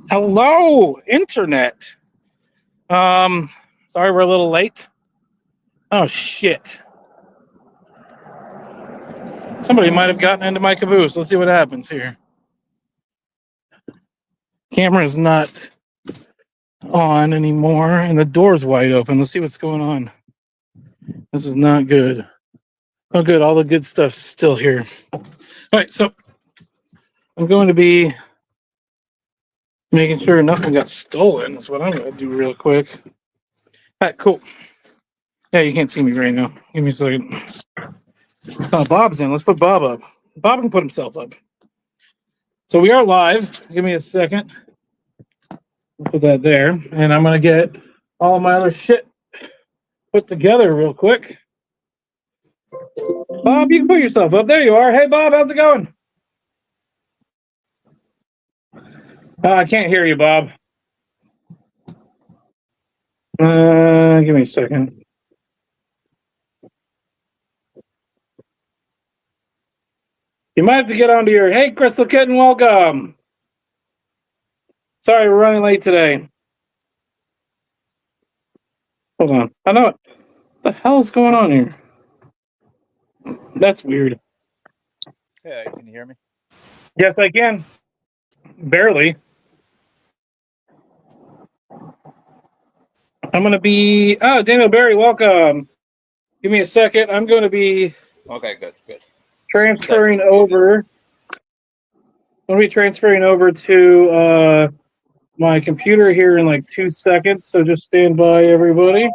Hello, internet. Sorry we're a little late. Oh shit. Somebody might have gotten into my caboose. Let's see what happens here. Camera is not on anymore, and the door's wide open. Let's see what's going on. This is not good. Oh, good. All the good stuff's still here. All right, so I'm going to be making sure nothing got stolen. That's what I'm going to do real quick. All right, cool. Yeah, you can't see me right now. Give me a second. Oh, Bob's in. Let's put Bob up. Bob can put himself up. So we are live. Give me a second. Put that there. And I'm going to get all of my other shit put together real quick. Bob, you can put yourself up. There you are. Hey, Bob, how's it going? I can't hear you, Bob. Give me a second. You might have to get onto your... Hey, Crystal Kitten, welcome. Sorry, we're running late today. Hold on. I know. What the hell is going on here? That's weird. Yeah, can you hear me? Yes, I can. Barely. I'm going to be... Oh, Daniel Barry, welcome. Give me a second. I'm going to be... Okay, good. Transferring over. I'm going to be transferring over to my computer here in like 2 seconds. So just stand by, everybody.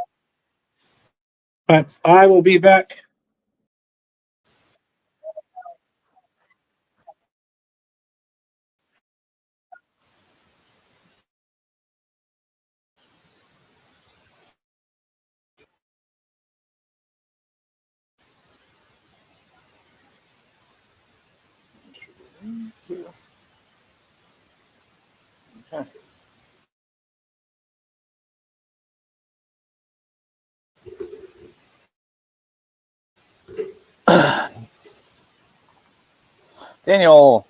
But I will be back. Okay. Daniel.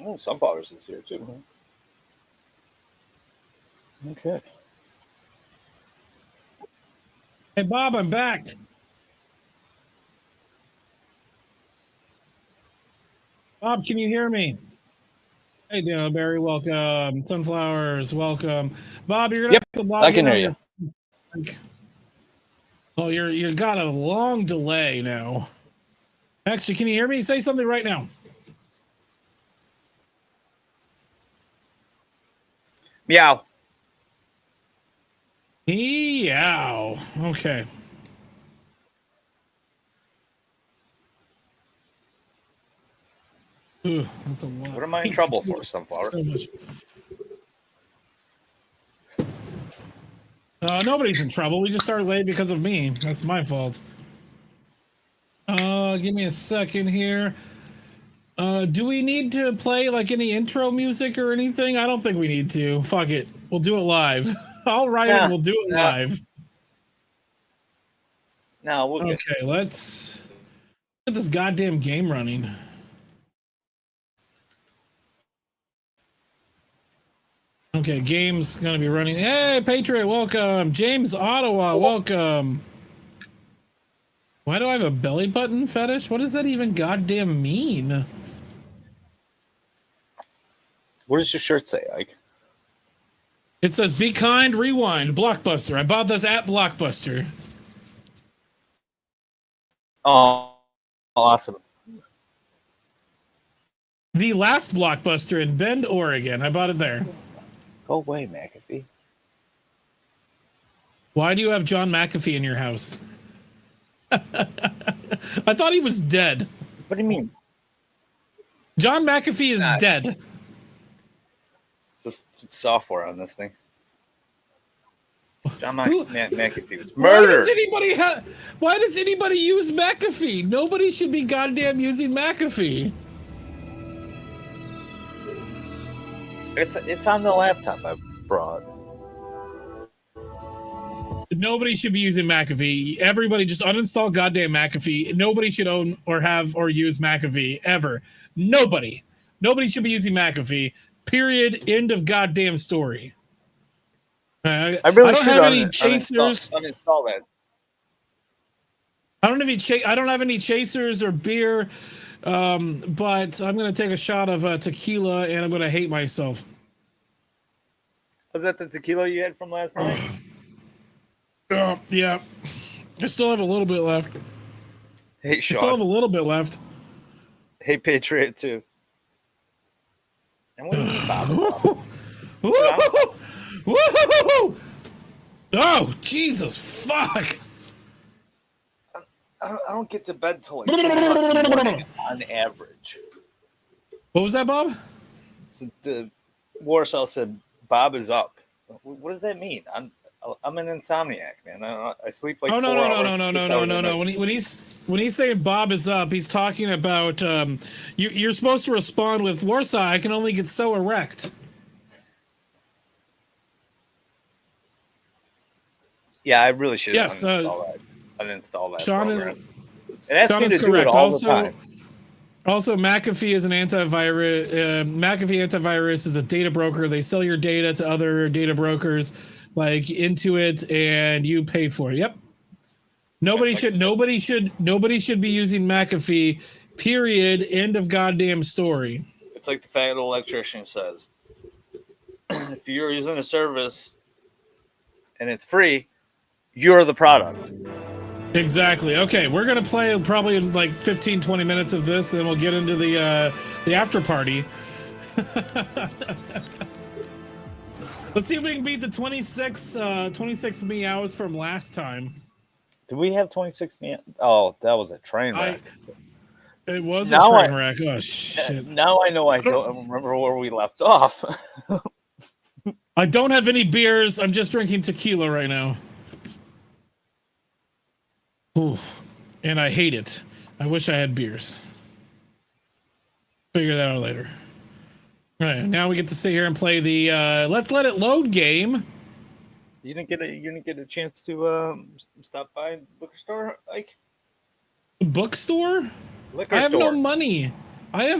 Oh, Sunflowers is here too. Okay. Hey, Bob, I'm back. Bob, can you hear me? Hey, Daniel Barry, welcome. Sunflowers, welcome. Bob, you're gonna have to log I can in hear on you. your... Oh, you've got a long delay now. Actually, can you hear me? Say something right now. Meow. Meow. Okay. Ooh, that's a lot. What am I in trouble for, Sunflower? So much. Nobody's in trouble. We just started late because of me. That's my fault. Give me a second here. Do we need to play like any intro music or anything? I don't think we need to. Fuck it. We'll do it live. I'll write it and we'll do it live. No, we'll get... Okay, let's get this goddamn game running. Okay, game's gonna be running. Hey, Patriot, welcome. James Ottawa, welcome. Why do I have a belly button fetish? What does that even goddamn mean? What does your shirt say, Ike? It says, be kind, rewind, Blockbuster. I bought this at Blockbuster. Oh, awesome. The last Blockbuster in Bend, Oregon. I bought it there. Go away, McAfee. Why do you have John McAfee in your house? I thought he was dead. What do you mean? John McAfee is dead. It's just software on this thing. John McAfee was murdered. Why does anybody use McAfee? Nobody should be goddamn using McAfee. It's on the laptop I brought. Nobody should be using McAfee. Everybody just uninstall goddamn McAfee. Nobody should own or have or use McAfee ever. Nobody. Nobody should be using McAfee. Period. End of goddamn story. I really I don't should have any chasers. uninstall that. I don't have any chasers or beer, but I'm gonna take a shot of tequila and I'm gonna hate myself. Was that the tequila you had from last night? Yeah. I still have a little bit left. Hey, I Sean. still have a little bit left. Hey, Patriot, too. And what do you mean, Bob? Woo-hoo-hoo! Oh, Jesus, fuck. I don't get to bed till like 4 o'clock in the morning on average. What was that, Bob? So the Warsaw said, Bob is up. What does that mean? I'm an insomniac, man. I sleep like 4 hours. No. When he's saying Bob is up, he's talking about you're supposed to respond with Warsaw. I can only get so erect. Yeah, I really should uninstall that Sean program. It asks me to correct. do it all the time. Also, McAfee is an antivirus. McAfee antivirus is a data broker. They sell your data to other data brokers like Intuit, and you pay for it. Yep. Nobody should be using McAfee. Period. End of goddamn story. It's like the fat electrician says. If you're using a service and it's free, you're the product. Exactly. Okay, we're going to play probably in like 15, 20 minutes of this, then we'll get into the after party. Let's see if we can beat the 26 meows from last time. Did we have 26 meows? Oh, that was a train wreck. It was a train wreck. Oh, shit. Now I know I don't remember where we left off. I don't have any beers. I'm just drinking tequila right now. Ooh, and I hate it. I wish I had beers. Figure that out later. All right, now we get to sit here and play the Let's Let It Load game. You didn't get a chance to stop by the bookstore, Ike? Bookstore? Liquor I have store. no money. Why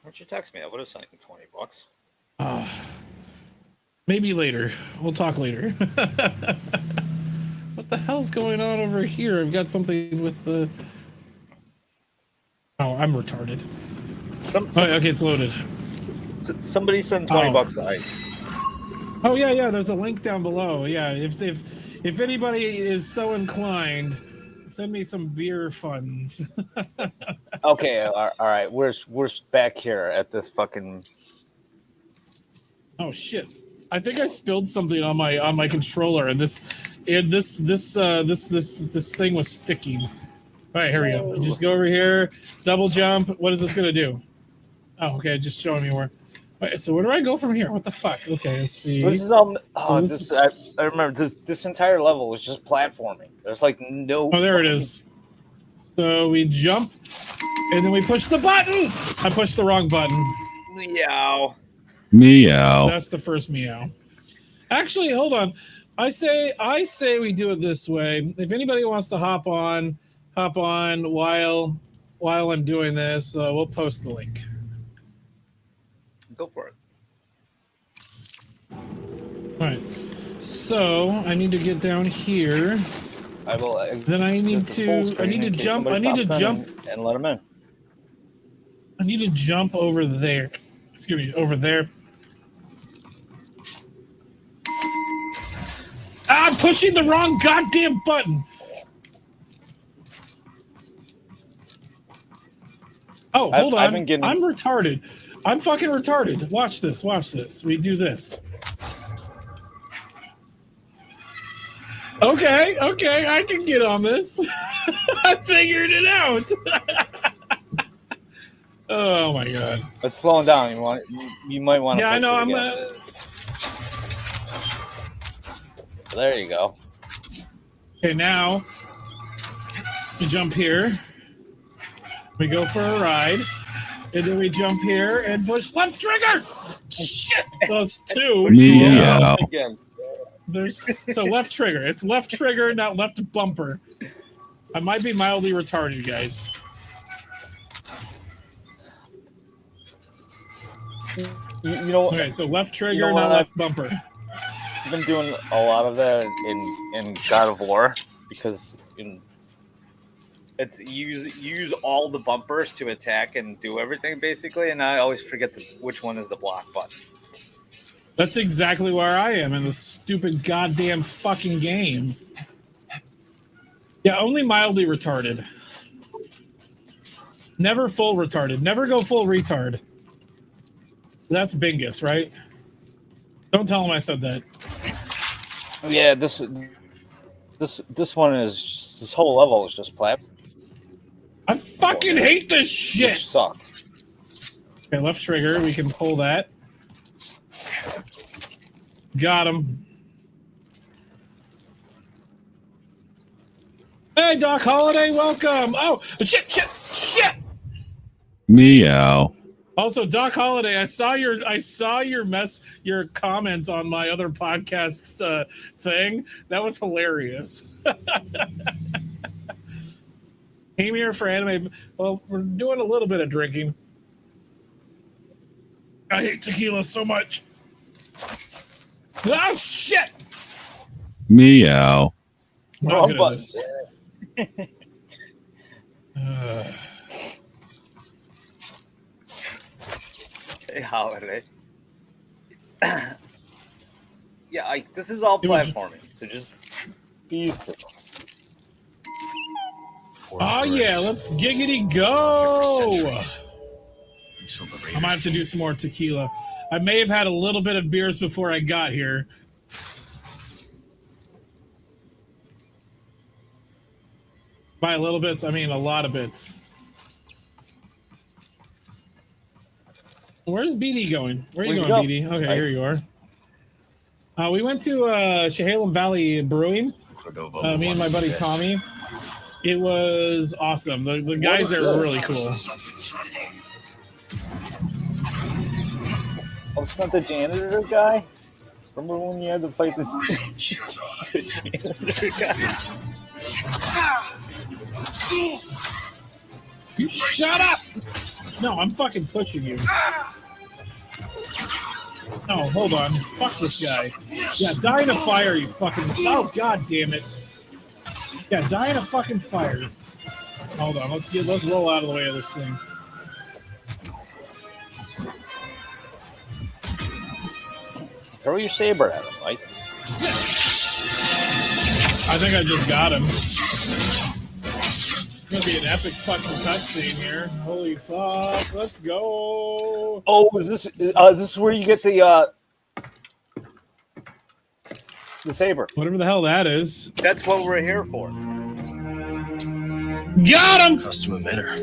don't you text me? I would have sent you $20. Maybe later. We'll talk later. What the hell's going on over here? I've got something with the... Oh, I'm retarded. Okay, it's loaded. Somebody send $20 to Ike. Oh yeah. There's a link down below. Yeah, if anybody is so inclined, send me some beer funds. Okay, all right. We're back here at this fucking. Oh shit! I think I spilled something on my controller, and this thing was sticking. All right, here we go. Just go over here, double jump. What is this gonna do? Oh, okay, just showing me where. Wait, so where do I go from here? What the fuck? Okay, let's see. This is all. I remember this entire level was just platforming. There's like no. Oh, there it is. So we jump, and then we push the button. I pushed the wrong button. Meow. That's the first meow. Actually, hold on. I say we do it this way. If anybody wants to hop on while I'm doing this, we'll post the link. Go for it. All right. So I need to get down here. I will. Then I need to jump. And let him in. I need to jump over there. Excuse me, over there. I'm pushing the wrong goddamn button. Oh, hold on. I'm retarded. I'm fucking retarded. Watch this. We do this. Okay, I can get on this. I figured it out. Oh my god. It's slowing down. You might want to. Yeah, I know. There you go. Okay, now we jump here. We go for a ride, and then we jump here and push left trigger. shit! So it's 2. Meow. Again. So left trigger. It's left trigger, not left bumper. I might be mildly retarded, guys. You know. Okay, so left trigger, You know not what? left bumper. I've been doing a lot of that in God of War because it's you use all the bumpers to attack and do everything basically, and I always forget which one is the block button. That's exactly where I am in this stupid goddamn fucking game. Yeah, only mildly retarded. Never full retarded. Never go full retard. That's Bingus, right? Don't tell him I said that. Yeah, this one is this whole level is just platform. I fucking hate this shit. Which sucks. Okay, left trigger. We can pull that. Got him. Hey, Doc Holiday, welcome. Oh, shit. Meow. Also, Doc Holiday, I saw your comment on my other podcast's thing. That was hilarious. Came here for anime. Well, we're doing a little bit of drinking. I hate tequila so much. Oh shit! Meow. Not good at this. Hey, Holiday. Yeah, this is all platforming, so just be used to it. Oh yeah, let's giggity go! I might have to do some more tequila. I may have had a little bit of beers before I got here. By a little bits, I mean a lot of bits. Where's BD going? Where are you going, BD? Okay, here you are. We went to Chehalem Valley Brewing. Me and my buddy Tommy. It was awesome. The guys there were really cool. Oh, it's not the janitor guy? Remember when you had to fight the janitor guy? You shut up! No, I'm fucking pushing you. No, hold on. Fuck this guy. Yeah, die in a fire, you fucking... Oh, god damn it. Yeah, die in a fucking fire. Hold on, let's roll out of the way of this thing. Throw your saber at him, Mike. I think I just got him. It's gonna be an epic fucking cutscene here. Holy fuck, let's go. Oh, is this is where you get the saber? Whatever the hell that is. That's what we're here for. Got him! Custom emitter.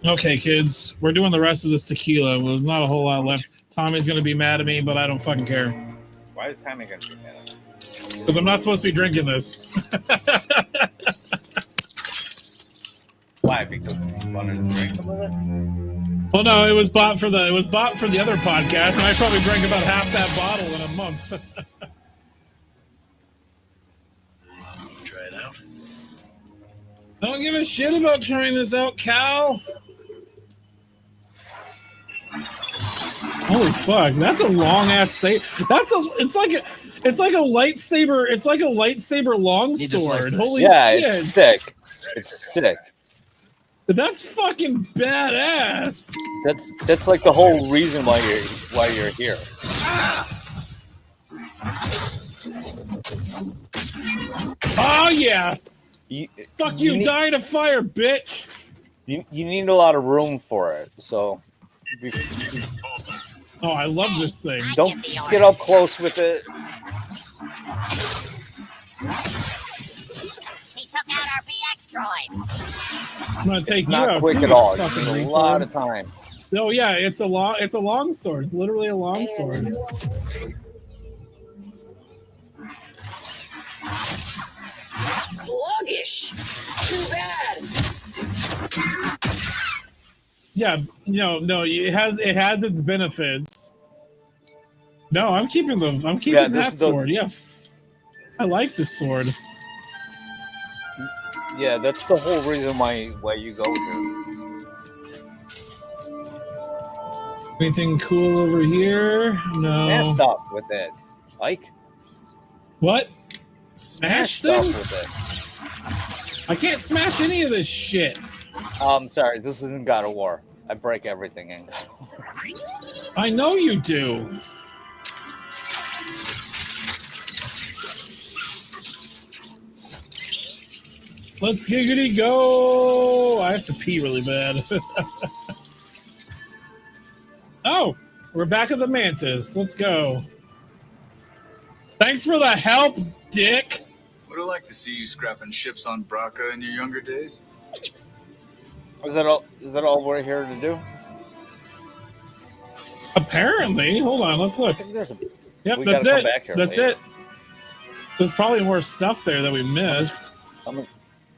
Okay, kids, we're doing the rest of this tequila. There's not a whole lot left. Tommy's gonna be mad at me, but I don't fucking care. Why is Tommy gonna be mad at me? Because I'm not supposed to be drinking this. Why? Because you wanted to drink some of it? Well, no, it was bought for the other podcast, and I probably drank about half that bottle in a month. Try it out. Don't give a shit about trying this out, Cal. Holy fuck, that's a long ass saber. It's like a lightsaber. It's like a lightsaber longsword. Holy shit! Yeah, it's sick. It's sick. That's fucking badass. That's like the whole reason why you're here. Oh yeah. Fuck you! need, Die in a fire, bitch. You need a lot of room for it, so. Oh, I love this thing. Don't get up close with it. He took out our PX droid. I'm gonna take It's you not out quick too, at all. fucking It's a retard. lot of time. Oh yeah, it's a long sword. It's literally a long sword. Sluggish. Too bad. Yeah, no, it has its benefits. No, I'm keeping Yeah, this that is the- sword. Yeah, I like this sword. Yeah, that's the whole reason why you go here. Anything cool over here? No. Smash stuff with it, Ike. What? Smash stuff things? with I can't smash any of this shit. it. Sorry, this isn't God of War. I break everything in God of War. I know you do. Let's giggity go! I have to pee really bad. Oh, we're back at the Mantis. Let's go. Thanks for the help, Dick. Would have liked to see you scrapping ships on Braca in your younger days. Is that all? Is that all we're here to do? Apparently. Hold on, let's I look. think there's a. Yep, We that's gotta it. come back here That's later. it. There's probably more stuff there that we missed. I'm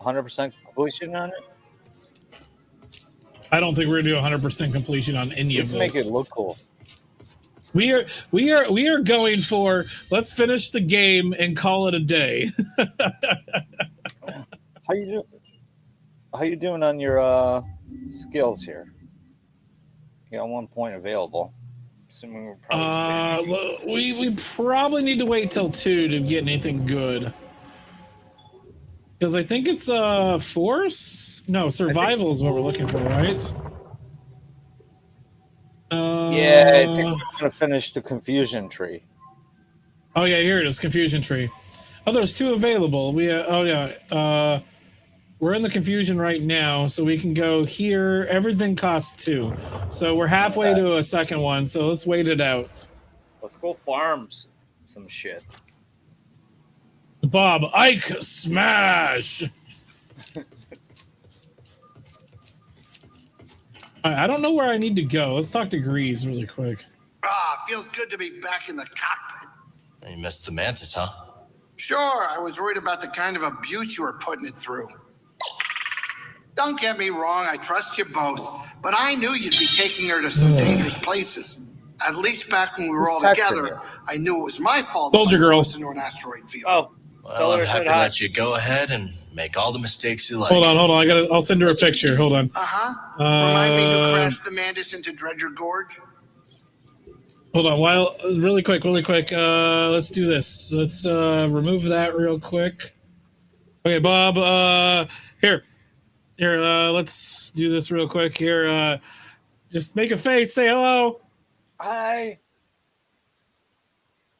100% completion on it. I don't think we're gonna do 100% completion on any of Let's make this. it look cool. We are going for let's finish the game and call it a day. How you do? How you doing on your skills here? You got 1 point available. Assuming we're probably We probably need to wait till 2 to get anything good. Because I think it's force? No, survival is what we're looking for, right? Yeah, I think we're gonna finish the confusion tree. Oh yeah, here it is, confusion tree. Oh, there's 2 available. We're in the confusion right now, so we can go here. Everything costs 2, so we're halfway to a second one. So let's wait it out. Let's go farm some shit. Bob, Ike, smash! I don't know where I need to go. Let's talk to Grease really quick. Feels good to be back in the cockpit. You missed the Mantis, huh? Sure, I was worried about the kind of abuse you were putting it through. Don't get me wrong, I trust you both, but I knew you'd be taking her to some dangerous places. At least back when we were all together, I knew it was my fault. Soldier girl. Into an asteroid field. Oh, Well, I'm happy to let you go ahead and make all the mistakes you like. Hold on. I'll send her a picture. Hold on. Remind me who crashed the Mantis into Dredger Gorge? Hold on. Really quick. Let's do this. Let's remove that real quick. Okay, Bob. Here. Let's do this real quick. Here. Just make a face. Say hello. Hi.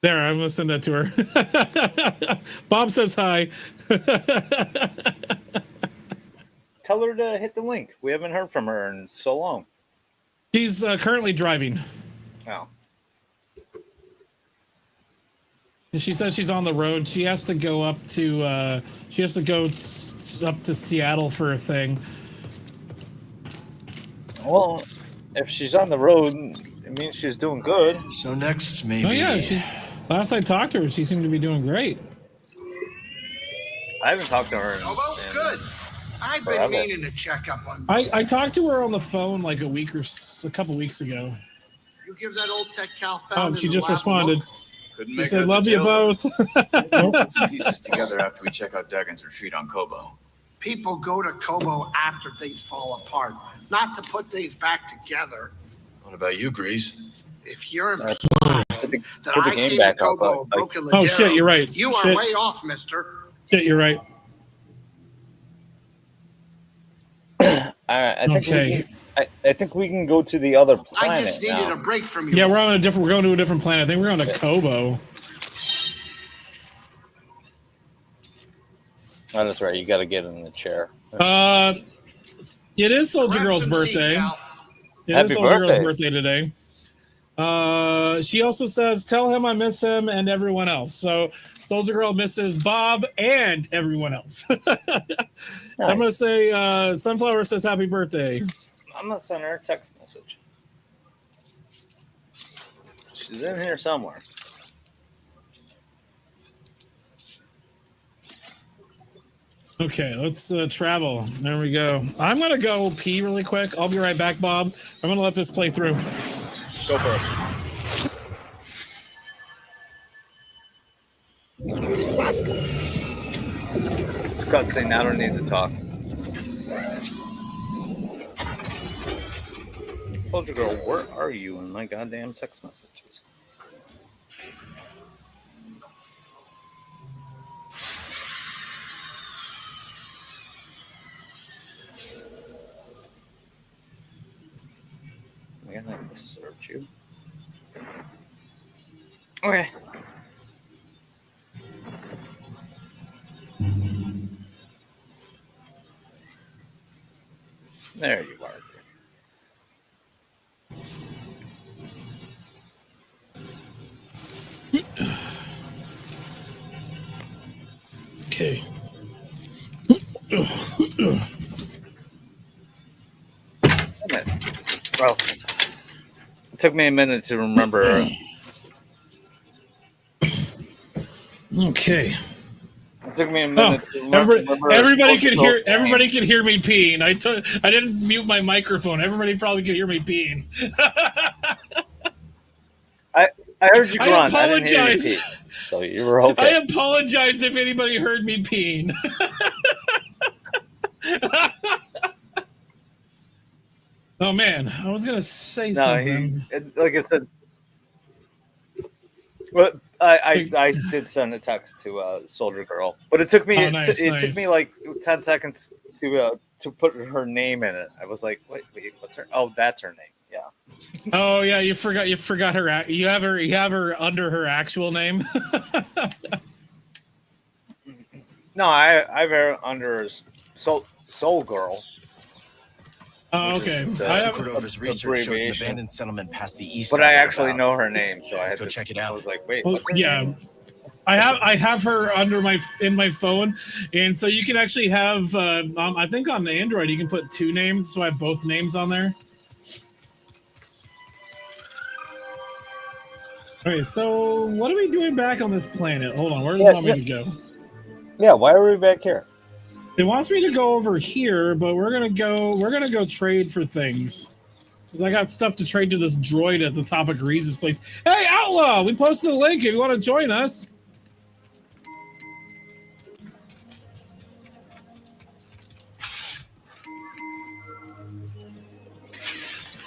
There, I'm gonna send that to her. Bob says hi. Tell her to hit the link. We haven't heard from her in so long. She's currently driving. Oh. She says she's on the road. She has to go up to. Up to Seattle for a thing. Well, if she's on the road, it means she's doing good. So next, maybe. Oh yeah, she's. Last I talked to her, she seemed to be doing great. I haven't talked to her. Good. I've forever. been meaning to check up on. I talked to her on the phone like a couple weeks ago. You give that old tech Cal Oh, found. she in the just lab a responded. look? Couldn't She make said, out "Love the you details both." We'll put some pieces together after we check out Dagon's retreat on Kobo. People go to Kobo after things fall apart, not to put things back together. What about you, Grease? If you're implying Put the that I game came to back up, Kobo like- broken Oh Ladero, shit, you're right. you are Shit. way off, mister. Shit, you're right. I think Okay. I think we can go to the other planet I just needed now. a break from you. Yeah, we're going to a different planet. I think we're going to Kobo. Oh, that's right. You got to get in the chair. It is Soldier Grab Girl's some birthday. seed, Cal. It Happy is Soldier Girl's birthday. birthday today. She also says, "Tell him I miss him and everyone else." So Soldier Girl misses Bob and everyone else. I'm gonna say Sunflower says happy birthday. I'm gonna send her a text message. She's in here somewhere. Okay, let's travel. There we go. I'm gonna go pee really quick. I'll be right back, Bob. I'm gonna let this play through. Go for it. It's cutscene. I don't need to talk. Soldier girl, where are you in my goddamn text messages? I gotta search you. Okay. There you are. Okay. Well, it took me a minute to remember. Okay. It took me a minute to remember. Everybody could hear. Everybody could hear me peeing. I didn't mute my microphone. Everybody probably could hear me peeing. I heard you grunt. I I didn't hear you apologize. pee, so you were okay. I apologize if anybody heard me peeing. Oh man, I was gonna say something. Like I said, well, I did send a text to Soldier Girl, but it took me it took me like 10 seconds to put her name in it. I was like, wait, what's her? Oh, that's her name. Yeah. Oh yeah, you forgot her. You have her under her actual name. No, I have her under Soul Girl. Oh, okay. Cordova's research shows an abandoned settlement past the east but side. I actually know her name, so I had to check it out. I was like, wait, well, what's her name? I have her under in my phone, and so you can actually have. I think on Android you can put two names, so I have both names on there. Okay, so what are we doing back on this planet? Hold on, where does it want me to go? Yeah, why are we back here? It wants me to go over here, but we're gonna go trade for things. Because I got stuff to trade to this droid at the top of Grease's place. Hey, Outlaw! We posted a link if you want to join us.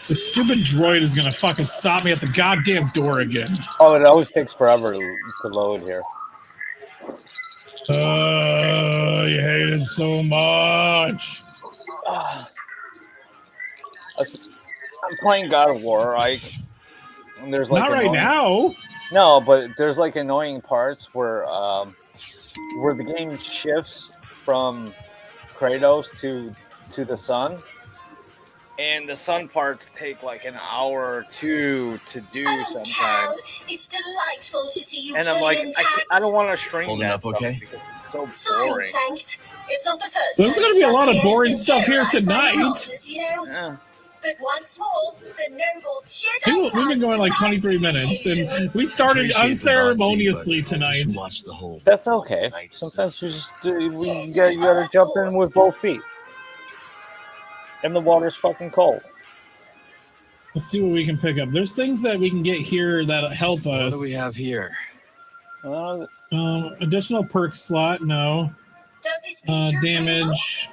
The stupid droid is gonna fucking stop me at the goddamn door again. Oh, it always takes forever to load here. You hate it so much. I'm playing God of War. There's like not right now. No, but there's like annoying parts where the game shifts from Kratos to the sun, and the sun parts take like an hour or two to do sometimes. It's delightful to see you. And I'm like, I don't want to shrink Holding that up okay? because it's so Fine, boring. thanks. It's not the first. There's going to be a lot of boring stuff here tonight. Yeah. But once more, the noble Jedi. We've been going like 23 minutes, and we started unceremoniously tonight. Watch the whole. That's okay. Sometimes you just you gotta jump in with both feet, and the water's fucking cold. Let's see what we can pick up. There's things that we can get here that help us. What do we have here? Additional perk slot, no. Damage.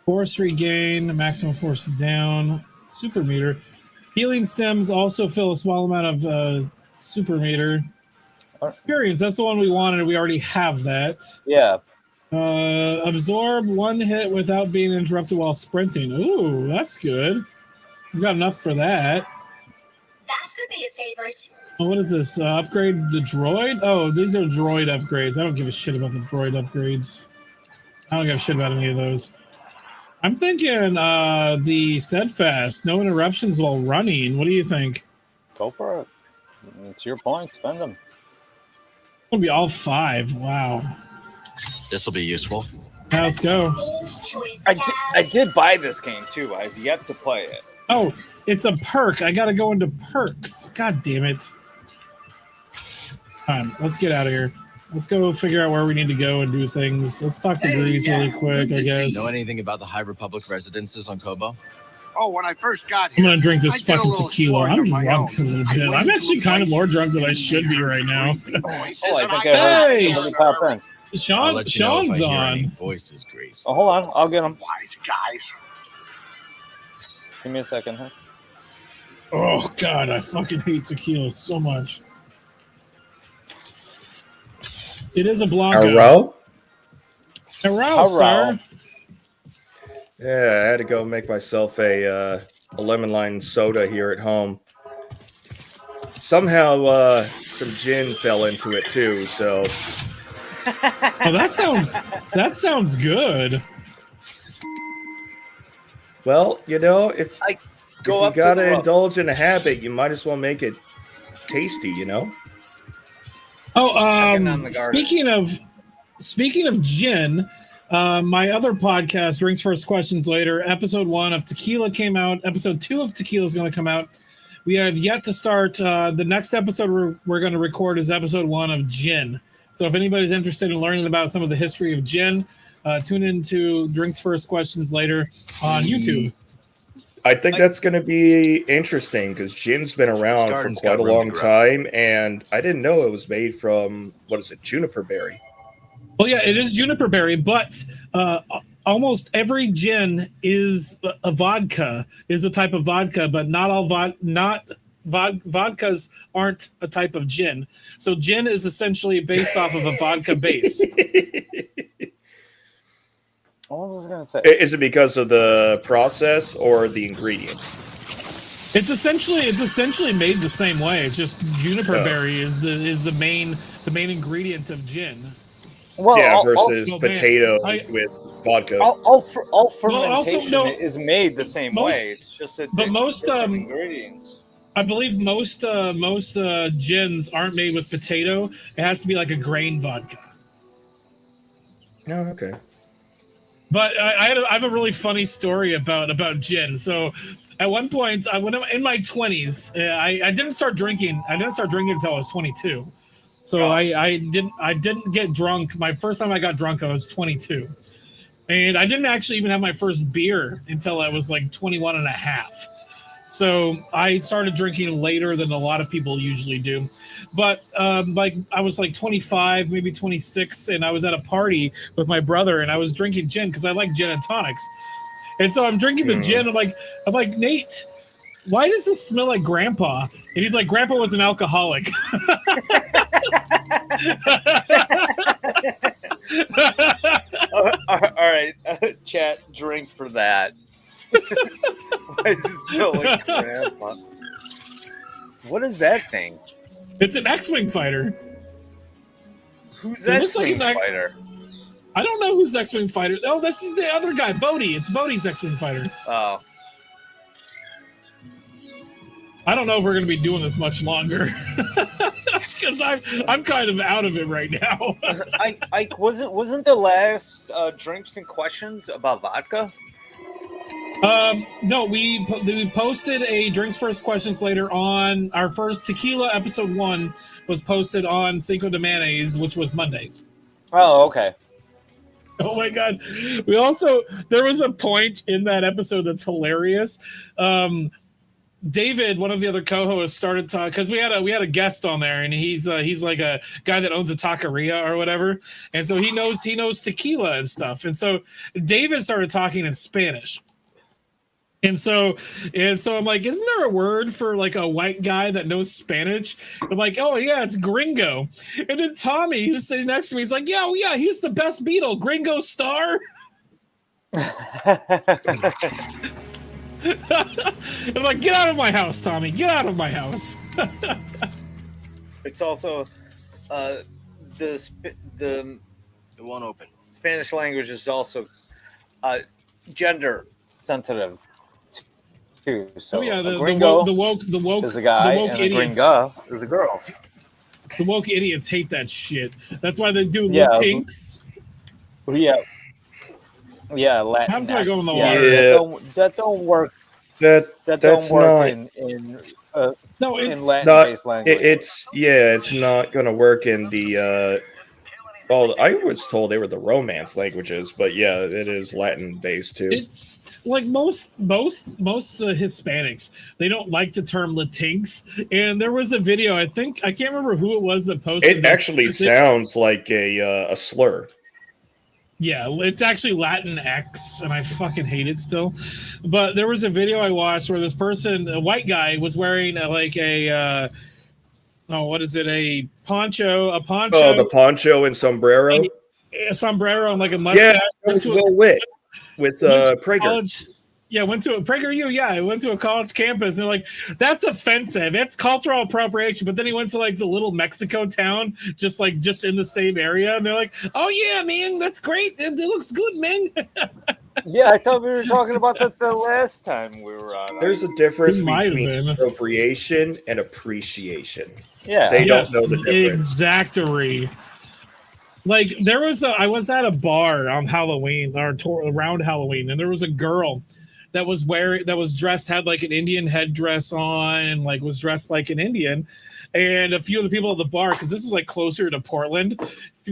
Force regain, maximum force down, super meter. Healing stems also fill a small amount of super meter. Experience, that's the one we wanted. We already have that. Yeah. Absorb one hit without being interrupted while sprinting. Ooh, that's good. We've got enough for that. That could be a favorite. Oh, what is this? Upgrade the droid? Oh, these are droid upgrades. I don't give a shit about the droid upgrades. I don't give a shit about any of those. I'm thinking the steadfast, no interruptions while running. What do you think? Go for it. It's your point. Spend them. It'll be all 5. Wow. This will be useful. Now let's go. I did buy this game too. I've yet to play it. Oh, it's a perk. I gotta go into perks. God damn it. All right, let's get out of here. Let's go figure out where we need to go and do things. Let's talk to Grease really quick, I guess. Know anything about the High Republic residences on Kobo? Oh, when I first got I'm here, gonna drink I this did a fucking little tequila. exploring I'm of my drunk a own. little I bit. went I'm into actually a kind of place more drunk than I made should be right now. voices, Oh, I and think I I heard Hey, somebody pop in. I'll Sean, let you know if Sean's I hear any on. voices, Grease. Oh, hold on. I'll get him. wise guys. Give me a second. Huh? Oh god, I fucking hate tequila so much. It is a Blanco. Hello? Hello, sir. Yeah, I had to go make myself a lemon lime soda here at home. Somehow, some gin fell into it too. So, Oh, that sounds good. well, you know, if Go you up to gotta the roof. indulge in a habit, you might as well make it tasty. You know. Oh, Knocking on the garden. speaking of gin, my other podcast, Drinks First Questions Later, episode 1 of Tequila came out. Episode 2 of Tequila is going to come out. We have yet to start. The next episode we're going to record is episode 1 of gin. So if anybody's interested in learning about some of the history of gin, tune into Drinks First Questions Later on YouTube. I think that's going to be interesting because gin's been around for garden's quite a got room to long grow. time, and I didn't know it was made from juniper berry. Well, yeah, it is juniper berry, but almost every gin is a vodka, is a type of vodka, but not all vodkas aren't a type of gin. So gin is essentially based off of a vodka base. What was I going to say? Is it because of the process or the ingredients? It's essentially made the same way. It's just juniper berry is the main ingredient of gin. Well, Yeah, all versus oh, man. potato with vodka. all Well, fermentation also, no, is made the same most- way. It's just that but most ingredients. I believe most gins aren't made with potato. It has to be like a grain vodka. No, okay. But I have a really funny story about gin. So at one point, when I'm in my 20s, I didn't start drinking. I didn't start drinking until I was 22. So I didn't get drunk. My first time I got drunk, I was 22. And I didn't actually even have my first beer until I was like 21 and a half. So I started drinking later than a lot of people usually do. But like I was like 25, maybe 26, and I was at a party with my brother, and I was drinking gin because I like gin and tonics. And so I'm drinking the gin. I'm like, Nate, why does this smell like Grandpa? And he's like, Grandpa was an alcoholic. All right, chat, drink for that. Why does it smell like Grandpa? What is that thing? It's an X-Wing fighter. Who's It that looks like X-Wing an X- fighter? I don't know who's X-Wing fighter. Oh, this is the other guy, Bodhi. It's Bodhi's X-Wing fighter. Oh, I don't know if we're going to be doing this much longer because I'm kind of out of it right now. Ike, wasn't the last drinks and questions about vodka? No, we posted a Drinks First Questions Later on our first Tequila episode 1 was posted on Cinco de Mayonnaise, which was Monday. Oh, okay. Oh my god! There was a point in that episode that's hilarious. David, one of the other co-hosts, started talking because we had a guest on there, and he's like a guy that owns a taqueria or whatever, and so he knows tequila and stuff. And so David started talking in Spanish. And so I'm like, isn't there a word for like a white guy that knows Spanish? I'm like, oh yeah, it's gringo. And then Tommy, who's sitting next to me, he's like, yeah, he's the best Beatle, Gringo Star. I'm like, get out of my house, Tommy. Get out of my house. It's also it won't open. Spanish language is also gender sensitive too. So the gringo woke is a guy, the woke and idiots. a gringa is a girl. The woke idiots hate that shit. That's why they do Latinx. Yeah, Latin. How do I go in the yeah, water? That don't work. That's don't work not. in No, it's Latin-based language. It's not going to work in the Well, I was told they were the Romance languages, but yeah, it is Latin based too. It's like most Hispanics, they don't like the term Latinx. And there was a video, I can't remember who it was that posted. It actually sounds like a slur. Yeah, it's actually Latin X, and I fucking hate it still. But there was a video I watched where this person, a white guy, was wearing a what is it? A poncho. Oh, the poncho and sombrero. A sombrero and like a mustache. Yeah, that was Will Witt with Prager. College. Yeah, went to a PragerU. Yeah, I went to a college campus, and they're like, that's offensive. That's cultural appropriation. But then he went to like the little Mexico town, just in the same area, and they're like, oh yeah, man, that's great. It looks good, man. Yeah, I thought we were talking about that the last time we were on. There's a difference It might have between been. appropriation and appreciation. Yeah, They don't know the difference. Exactly. Like I was at a bar on Halloween around Halloween, and there was a girl that was dressed, had like an Indian headdress on, and like was dressed like an Indian. And a few of the people at the bar, because this is like closer to Portland, a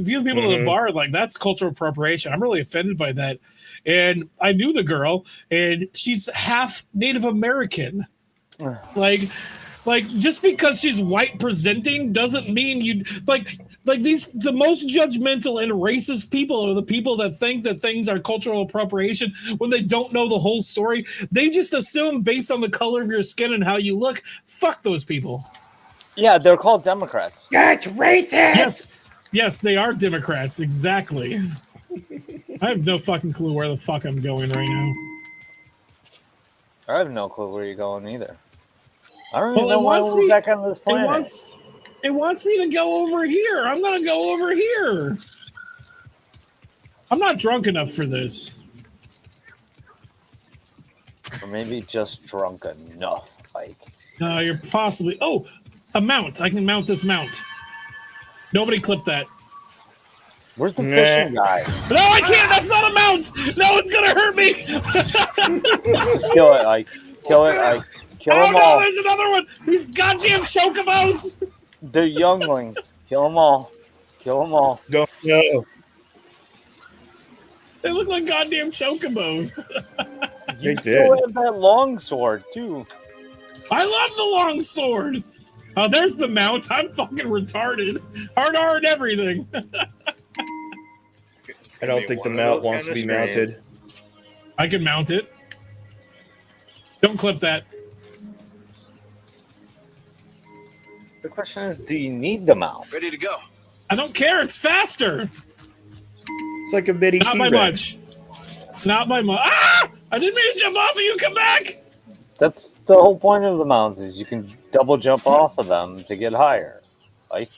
few of the people at the bar like, that's cultural appropriation. I'm really offended by that. And I knew the girl, and she's half Native American. like just because she's white presenting doesn't mean you the most judgmental and racist people are the people that think that things are cultural appropriation when they don't know the whole story. They just assume based on the color of your skin and how you look. Fuck those people. Yeah, they're called Democrats. That's racist. Yes, they are Democrats. Exactly. I have no fucking clue where the fuck I'm going right now. I have no clue where you're going either. I don't even know why we're back on this planet. It wants me to go over here. I'm going to go over here. I'm not drunk enough for this. Or maybe just drunk enough, like. You're possibly... Oh, a mount. I can mount this mount. Nobody clip that. Where's the fishing guy? No, I can't. That's not a mount. No, it's going to hurt me. Kill it, Ike. Kill it, Ike. Kill them all. No, there's another one. These goddamn chocobos. They're younglings. Kill them all. Kill them all. Don't know. They look like goddamn chocobos. You still have that long sword, too. I love the long sword. Oh, there's the mount. I'm fucking retarded. Hard R and everything. I don't think the mount wants to be mounted. I can mount it. Don't clip that. The question is, do you need the mount? Ready to go. I don't care. It's faster. It's like a bitty Not by much. Not by much. Ah! I didn't mean to jump off of you. Come back. That's the whole point of the mounts, is you can double jump off of them to get higher. Like,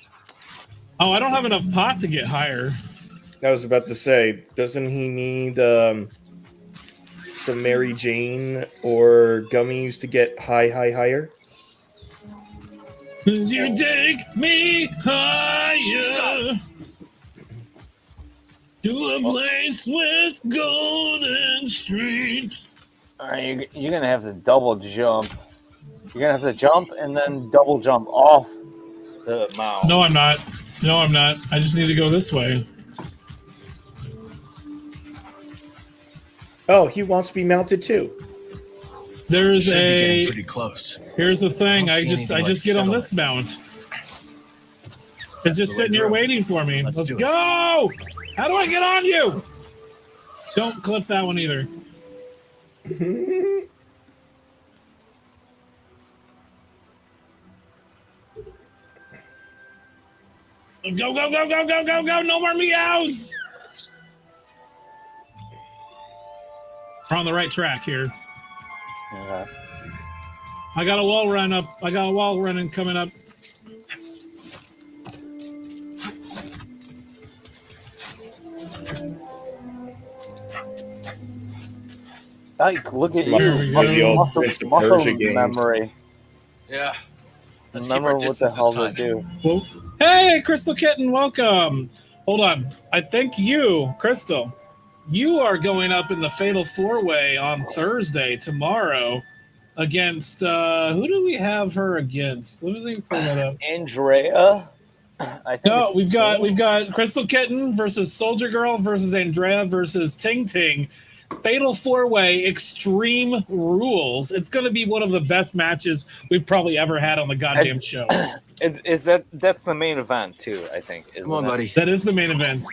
oh, I don't have enough pot to get higher. I was about to say, doesn't he need some Mary Jane or gummies to get higher? You take me higher to a place with golden streets. all right, you're going to have to double jump. You're going to have to jump and then double jump off the mount. No, I'm not. No, I'm not. I just need to go this way. Oh, he wants to be mounted too. There's Should be getting a... pretty close. Here's the thing. I I don't see just anything like get on settlement. this mount. That's It's just the way sitting here through. waiting for me. Let's Let's do it. go! How do I get on you? Don't clip that one either. Go, go, go, go, go, go, go. No more meows. We're on the right track here. Okay. I got a wall run up. I got a wall running coming up. Ike, look at There we you. go. The old Prince of Persia games. Memory. Yeah. Let's keep Remember our what the distance hell this to time. do. Well, hey, Crystal Kitten, welcome. Hold on. I think you, Crystal, you are going up in the Fatal 4-Way on Thursday, tomorrow, against, who do we have her against? Let me pull that up. Andrea? I think No, it's we've got Crystal Kitten versus Soldier Girl versus Andrea versus Ting Ting. Fatal 4-way Extreme Rules. It's going to be one of the best matches we've probably ever had on the goddamn show. That's the main event too, I think. Come on, buddy. That is the main event.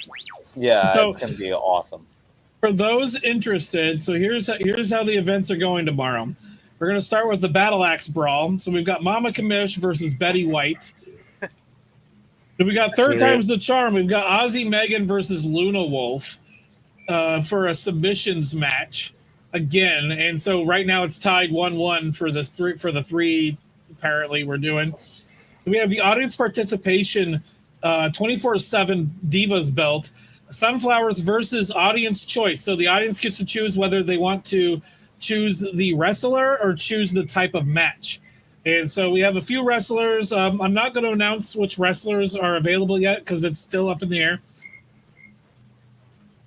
Yeah, So- it's gonna be awesome. For those interested, so here's how the events are going tomorrow. We're going to start with the Battle Axe Brawl. So we've got Mama Kamish versus Betty White. Then we got Third Time's the Charm. We've got Ozzy Megan versus Luna Wolf for a submissions match again. And so right now it's tied 1-1 for the three apparently we're doing. We have the audience participation 24/7 Divas belt. Sunflowers versus audience choice. So the audience gets to choose whether they want to choose the wrestler or choose the type of match. And so we have a few wrestlers. I'm not going to announce which wrestlers are available yet because it's still up in the air.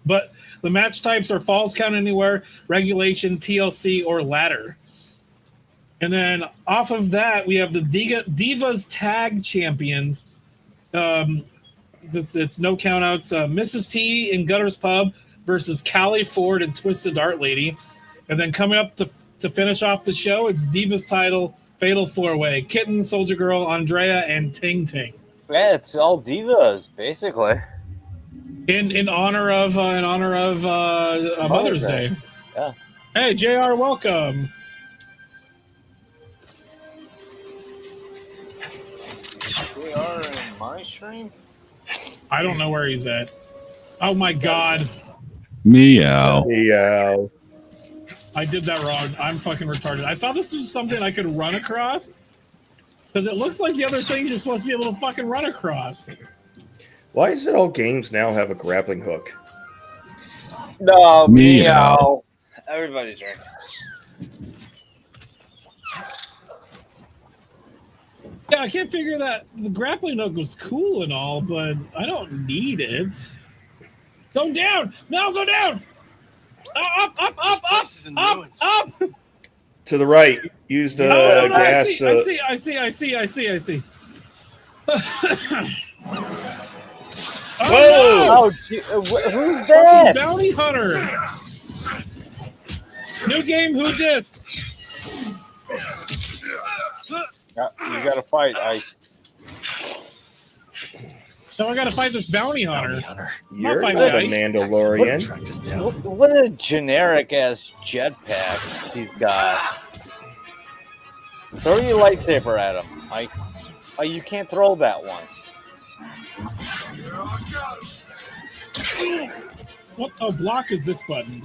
But the match types are Falls Count Anywhere, Regulation, TLC, or Ladder. And then off of that, we have the Divas Tag Champions. It's no countouts. Mrs. T in Gutters Pub versus Callie Ford and Twisted Art Lady. And then coming up to finish off the show, it's Divas title, Fatal 4-way. Kitten, Soldier Girl, Andrea, and Ting Ting. Yeah, it's all divas, basically. In honor of Mother's Day. Yeah. Hey, JR, welcome. We are in my stream? I don't know where he's at. Oh my god. Meow. Meow. I did that wrong. I'm fucking retarded. I thought this was something I could run across. Because it looks like the other things you're supposed to be able to fucking run across. Why is it all games now have a grappling hook? No, Meow. Everybody drink. Yeah, I can't figure that. The grappling hook was cool and all, but I don't need it. Go down! No, go down! Up! To the right. Use the gas. I see. Whoa! Oh, who's that? Bounty Hunter! New game, who dis? You gotta fight. So I gotta fight this bounty hunter. You're I'll not find a out. Mandalorian. What a generic ass jetpack he's got. Throw your lightsaber at him, Mike. Oh, you can't throw that one. What block is this button?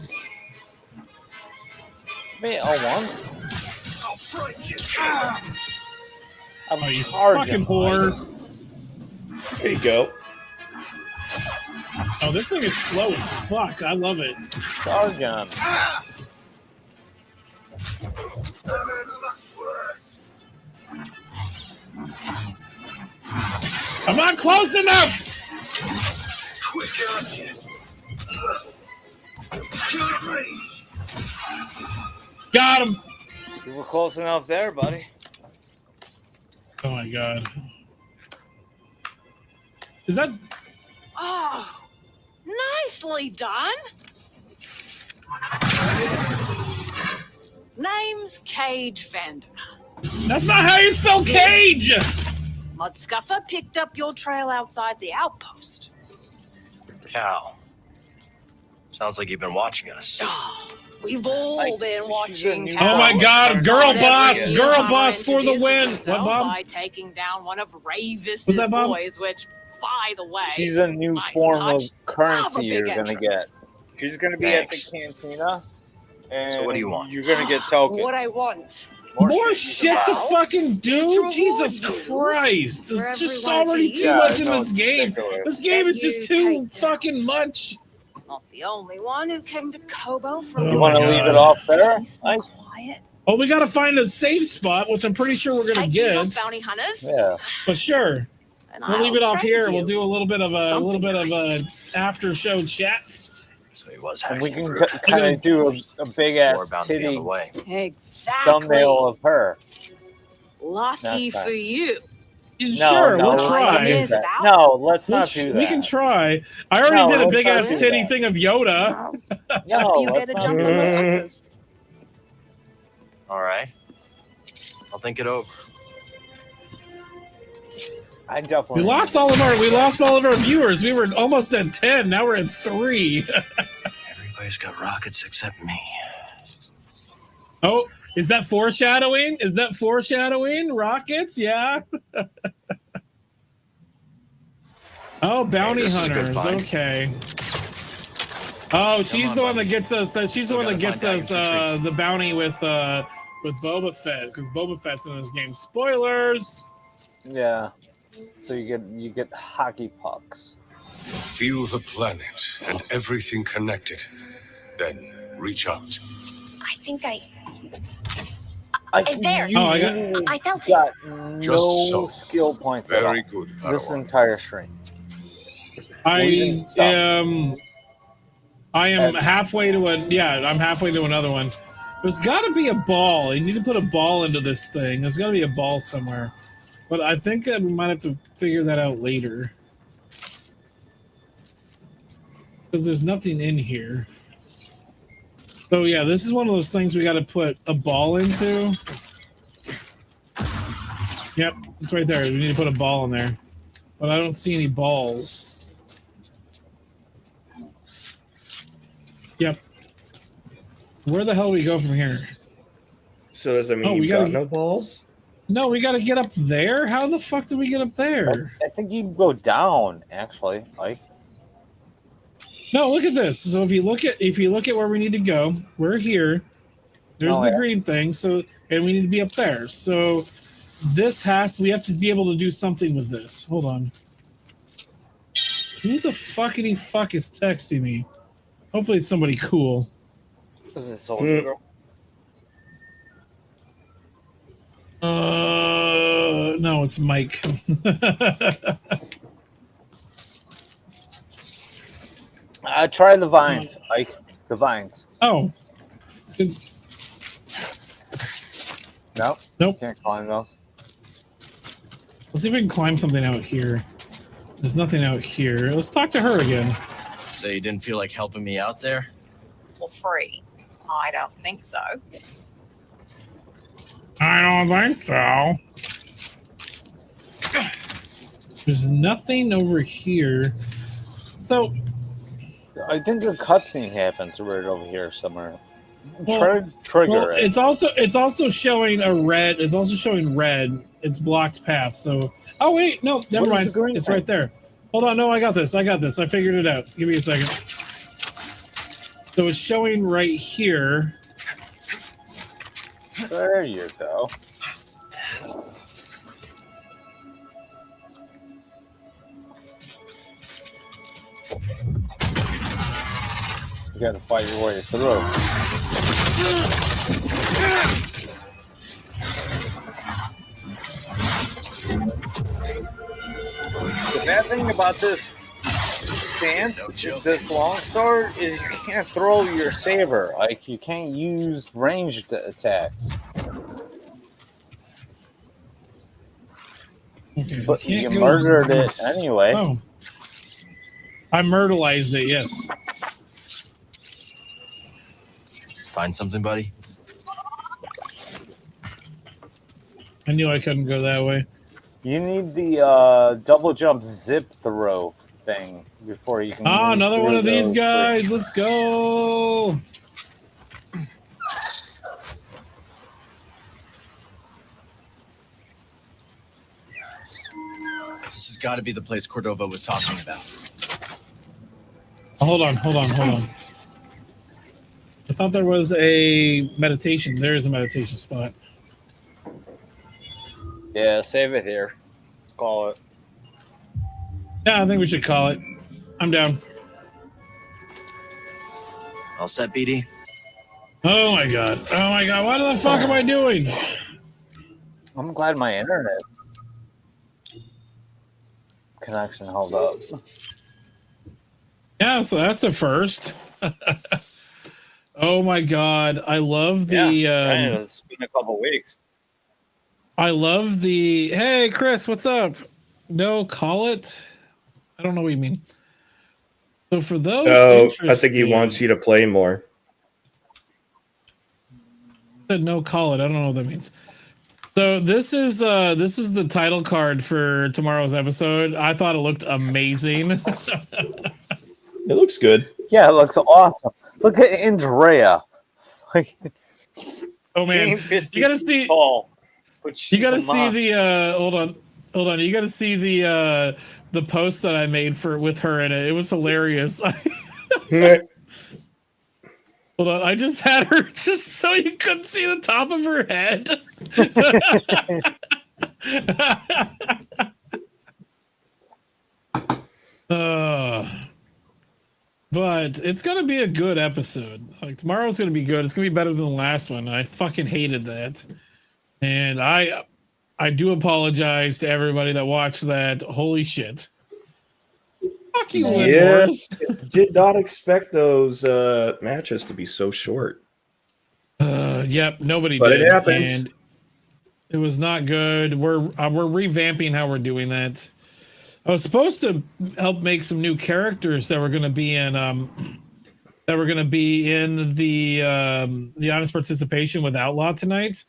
Me, L1. Oh, you fucking whore. There you go. Oh, this thing is slow as fuck. I love it. Charge him. I'm not close enough! Got him! You were close enough there, buddy. Oh my god. Is that... Oh, nicely done. Name's Cage Fender. That's not how you spell cage! Mudscuffer picked up your trail outside the outpost. Cal. Sounds like you've been watching us. Oh, we've all been watching. Oh my god, girl boss for the win! What, Bob? By taking down one of Ravis's Was that Bob? boys, which, by the way, She's a new nice form of touch. currency Big you're gonna entrance. get. She's gonna be Thanks. at the cantina. And So what do you want? You're gonna get tokens. What I want. More shit to Wow. fucking do? It's Jesus reward you Christ. for There's just everyone already to too eat. much in no, this game. ridiculous. This game is And just you too take fucking much. Not the only one who came to Kobo from Oh You my want to leave God. it off there? nice and quiet. Oh, we gotta find a safe spot, which I'm pretty sure we're gonna Take get. these off bounty hunters. Yeah. But sure. And We'll leave it I'll off trade here. you We'll do a little bit of something nice. after show chats. So he was And we hacking can through. kind of do a big More ass bound to be on titty the way. Exactly. thumbnail of her. Lucky That's for you. Sure, no, we'll let's try. not do Is that. about- No, let's not do that. We can try. I already No, did a let's big not ass do titty that. thing of Yoda. No, you let's get a not jump do on those that. hookers. All right. I'll think it over. I definitely We lost all of our viewers. We were almost at 10. Now we're at 3. Everybody's got rockets except me. Oh, is that foreshadowing? Is that foreshadowing? Rockets? Yeah. Oh, bounty This is a good hunters. find. Okay. Oh, she's on, the one buddy. that gets us. She's the Still one that gotta gets find us Dagon's retreat. the bounty with Boba Fett, because Boba Fett's in this game. Spoilers. Yeah. So you get hockey pucks. Feel the planet and everything connected. Then reach out. I think there. Oh, I felt it. got Just no so. skill points at all. Very good, This Padawan. entire stream. I am halfway to I'm halfway to another one. There's got to be a ball. You need to put a ball into this thing. There's got to be a ball somewhere. But I think that we might have to figure that out later. Because there's nothing in here. So yeah, this is one of those things we got to put a ball into. Yep, it's right there. We need to put a ball in there. But I don't see any balls. Yep. Where the hell do we go from here? So does that mean Oh, we you got gotta- no balls? No, we got to get up there. How the fuck did we get up there? I think you go down actually. Like No, look at this. So if you look at where we need to go, we're here. There's Oh, the yeah. green thing. So and we need to be up there. So we have to be able to do something with this. Hold on. Who the fuckity fuck is texting me? Hopefully it's somebody cool. this is Soldier Girl. No, it's Mike. Try the vines, Ike. The vines. Oh. No. Nope. Can't climb those. Let's see if we can climb something out here. There's nothing out here. Let's talk to her again. So you didn't feel like helping me out there? For free. I don't think so. I don't think so. There's nothing over here. So, I think a cutscene happens right over here somewhere. Well- Trigger well, it. it's also showing a red. It's also showing red. It's blocked path. So, oh wait, no, never What is mind. the green It's thing? right there. Hold on, no, I got this. I figured it out. Give me a second. So it's showing right here. There you go. You gotta fight your way through. The bad thing about this stance, this long sword, is you can't throw your saber. Like, you can't use ranged attacks. Okay, But can't you go murdered it this. anyway. Oh, I myrtleized it. Yes. Find something, buddy? I knew I couldn't go that way. You need the double jump zip throw thing before you can. Oh, use another one of these those guys. Let's go. This has got to be the place Cordova was talking about. Hold on. I thought there was a meditation. There is a meditation spot. Yeah, save it here. Let's call it. Yeah, I think we should call it. I'm down. All set, BD? Oh my god. What the fuck am I doing? I'm glad my internet connection held up. Yeah, so that's a first. Oh my god. I love the Yeah, it's been a couple weeks. I love the hey Chris, what's up? No, call it. I don't know what you mean. So for those Oh, I think he wants interested, you to play more. said no, call it. I don't know what that means. So this is the title card for tomorrow's episode. I thought it looked amazing. It looks good. Yeah, it looks awesome. Look at Andrea. Like, Oh she man, ain't 50 you gotta feet see. tall, but You she's gotta a see mom. the hold on. You gotta see the post that I made for with her in it. It was hilarious. Hold on, I just had her just so you couldn't see the top of her head. But it's gonna be a good episode. Like tomorrow's gonna be good. It's gonna be better than the last one. I fucking hated that, and I do apologize to everybody that watched that. Holy shit! Fuck you, Lynn Yeah, Morris. did not expect those matches to be so short. Yep, nobody But did, it happens. and it was not good. We're revamping how we're doing that. I was supposed to help make some new characters that were going to be in the honest participation with Outlaw tonight,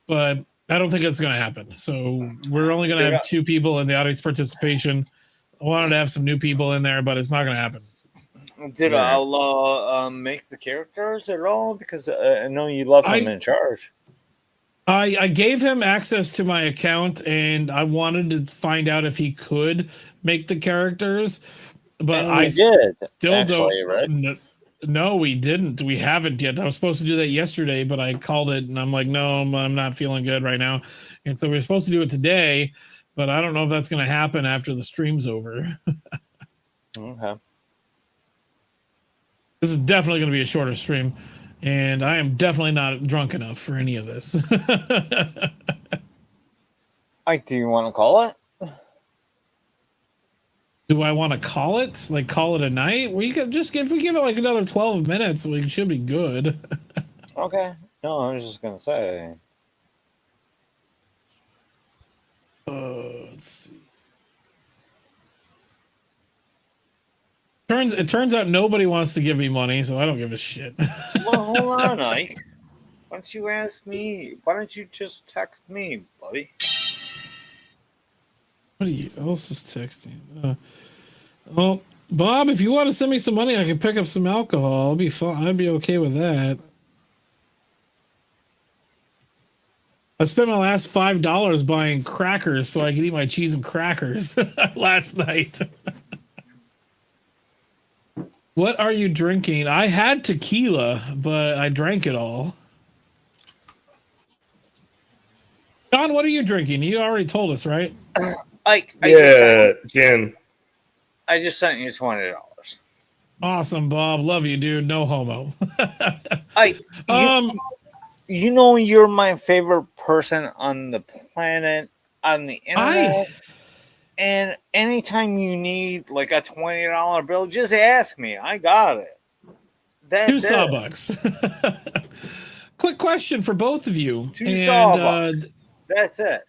but I don't think it's going to happen. So we're only going to have 2 people in the audience participation. I wanted to have some new people in there, but it's not going to happen. Did Right. Outlaw make the characters at all? Because I know you left him in charge. I gave him access to my account, and I wanted to find out if he could make the characters, but And I we did, still actually, don't. right? No, we didn't. We haven't yet. I was supposed to do that yesterday, but I called it, and I'm like, no, I'm not feeling good right now. And so we we're supposed to do it today, but I don't know if that's going to happen after the stream's over. Okay. This is definitely going to be a shorter stream, and I am definitely not drunk enough for any of this. Ike, do you want to call it? Do I want to call it? Like call it a night? We could just if we give it like another 12 minutes, we should be good. Okay. No, I was just gonna say. Let's see. It turns out nobody wants to give me money, so I don't give a shit. Well, hold on, Ike. Why don't you ask me? Why don't you just text me, buddy? What else is texting? Well, Bob, if you want to send me some money, I can pick up some alcohol. I'll be fine. I'd be okay with that. I spent my last $5 buying crackers so I could eat my cheese and crackers last night. What are you drinking? I had tequila, but I drank it all. John, what are you drinking? You already told us, right? Ike, Jen. I just sent you $20. Awesome, Bob. Love you, dude. No homo. Ike, you know you're my favorite person on the planet, on the internet. And anytime you need like a $20 bill, just ask me. I got it. That's $2 Sawbucks. Quick question for both of you. $2 Sawbucks. That's it.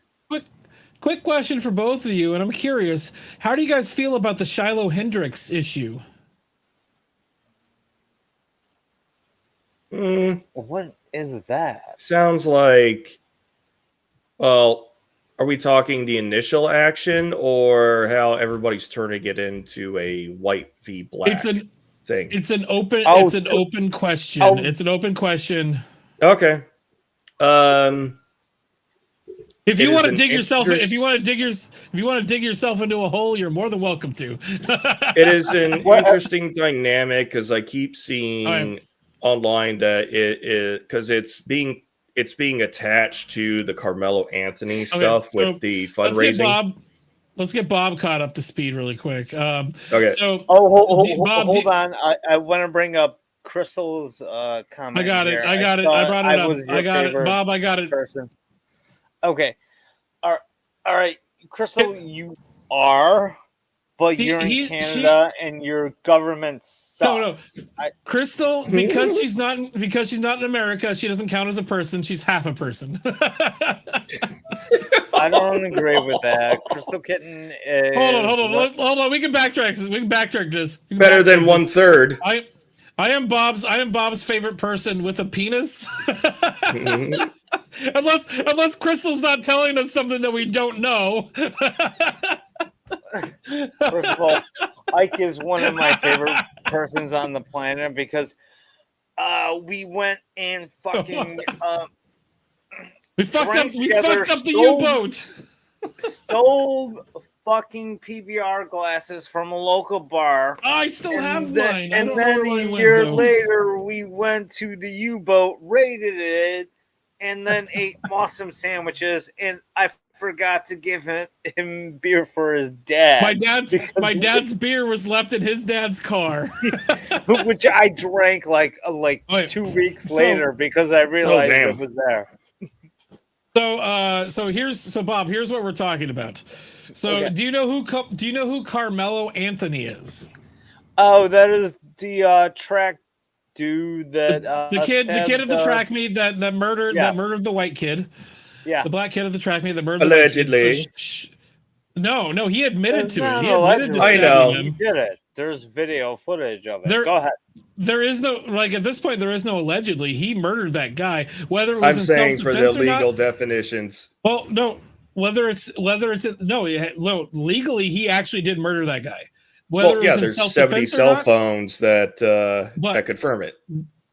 Quick question for both of you, and I'm curious, how do you guys feel about the Shiloh Hendrix issue? What is that? Sounds like, well, are we talking the initial action or how everybody's turning it into a white v black thing? It's an open. Oh, it's an open question. oh. It's an open question. Okay. If you it want is to an dig yourself, if interest- you want to dig yourself into a hole, you're more than welcome to. It is an interesting dynamic because I keep seeing online that because it's being attached to the Carmelo Anthony stuff with the fundraising. Let's get Bob caught up to speed really quick. Okay. So, Bob, hold on. I want to bring up Crystal's comment. I got it. here. I got it. I brought it up. I got it. Bob, I got it. Person. Okay. All right. Crystal, you are but you're in Canada and your government sucks. No. Crystal, because she's not in America, she doesn't count as a person. She's half a person. I don't agree with that. Crystal Kitten is... Hold on. We can backtrack this. Better than 1/3. I am Bob's favorite person with a penis. Unless Crystal's not telling us something that we don't know. First of all, Ike is one of my favorite persons on the planet because we went and fucking we fucked up the U-boat. Stole fucking PBR glasses from a local bar. I still have mine. And then a year later, we went to the U-boat, raided it, and then ate awesome sandwiches. And I forgot to give him beer for his dad. My dad's beer was left in his dad's car, which I drank like 2 weeks later because I realized it was there. So Bob, here's what we're talking about. So do you know who Carmelo Anthony is? Oh, that is the track dude that the kid at the track meet that murdered the white kid. Yeah, the black kid at the track meet that murdered allegedly. The white kid. No, he admitted to it. He admitted to stabbing him. He did it. There's video footage of it. Go ahead. There is no at this point. There is no allegedly. He murdered that guy. Whether it was I'm in saying for the self-defense or legal not, definitions. Well, no. Legally, he actually did murder that guy. There's 70 cell phones that confirm it.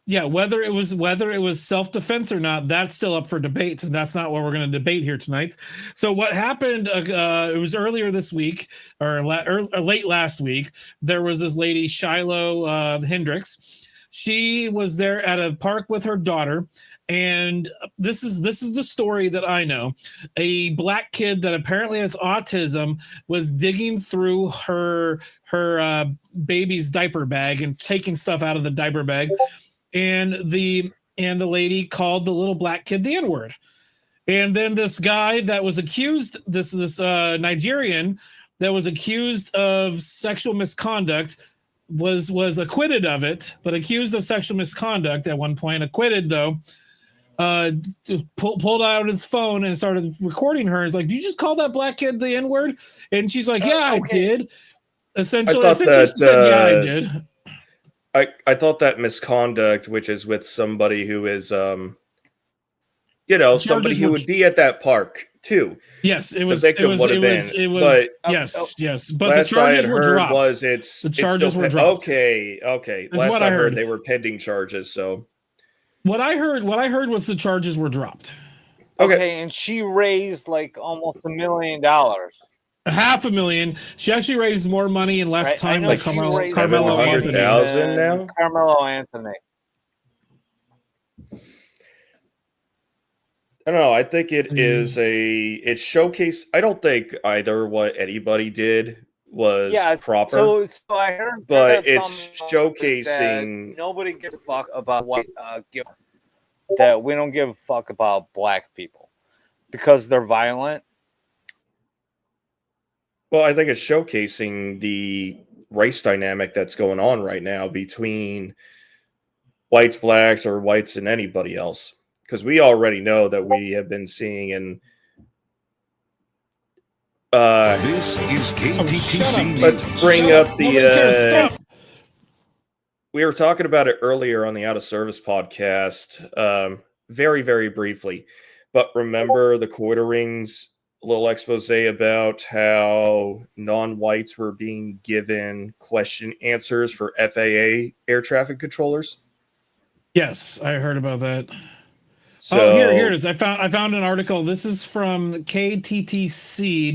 Yeah, whether it was self-defense or not, that's still up for debate, and that's not what we're going to debate here tonight. So what happened? It was earlier this week or late last week. There was this lady, Shiloh Hendricks. She was there at a park with her daughter. And this is the story that I know. A black kid that apparently has autism was digging through her baby's diaper bag and taking stuff out of the diaper bag, and the lady called the little black kid the N-word. And then this guy that was accused, this Nigerian that was accused of sexual misconduct, was acquitted of it, but accused of sexual misconduct at one point, acquitted though. Pulled out his phone and started recording her. He's like, "Did you just call that black kid the N-word?" And she's like, "Yeah, I did." Essentially, she said, "Yeah, I did." I thought that misconduct, which is with somebody who is, somebody who would be at that park too. Yes, it was. The victim would have been. But yes. But the charges were dropped. The charges were dropped. Okay. Last I heard, they were pending charges. So. What I heard was the charges were dropped. Okay, and she raised like almost $1 million. $500,000. She actually raised more money in less time than Carmelo Anthony. Now? Carmelo Anthony. I don't know. I think it is it's showcase. I don't think either what anybody did was proper. So I heard, but it's showcasing. Nobody gives a fuck about what that we don't give a fuck about black people because they're violent. Well, I think it's showcasing the race dynamic that's going on right now between whites, blacks, or whites and anybody else. Because we already know that we have been seeing in this is KTTC. Let's bring up the. We were talking about it earlier on the Out of Service podcast, very, very briefly. But remember the quarterings, a little expose about how non-whites were being given question answers for FAA air traffic controllers. Yes, I heard about that. So, here it is. I found an article. This is from KTTC.com.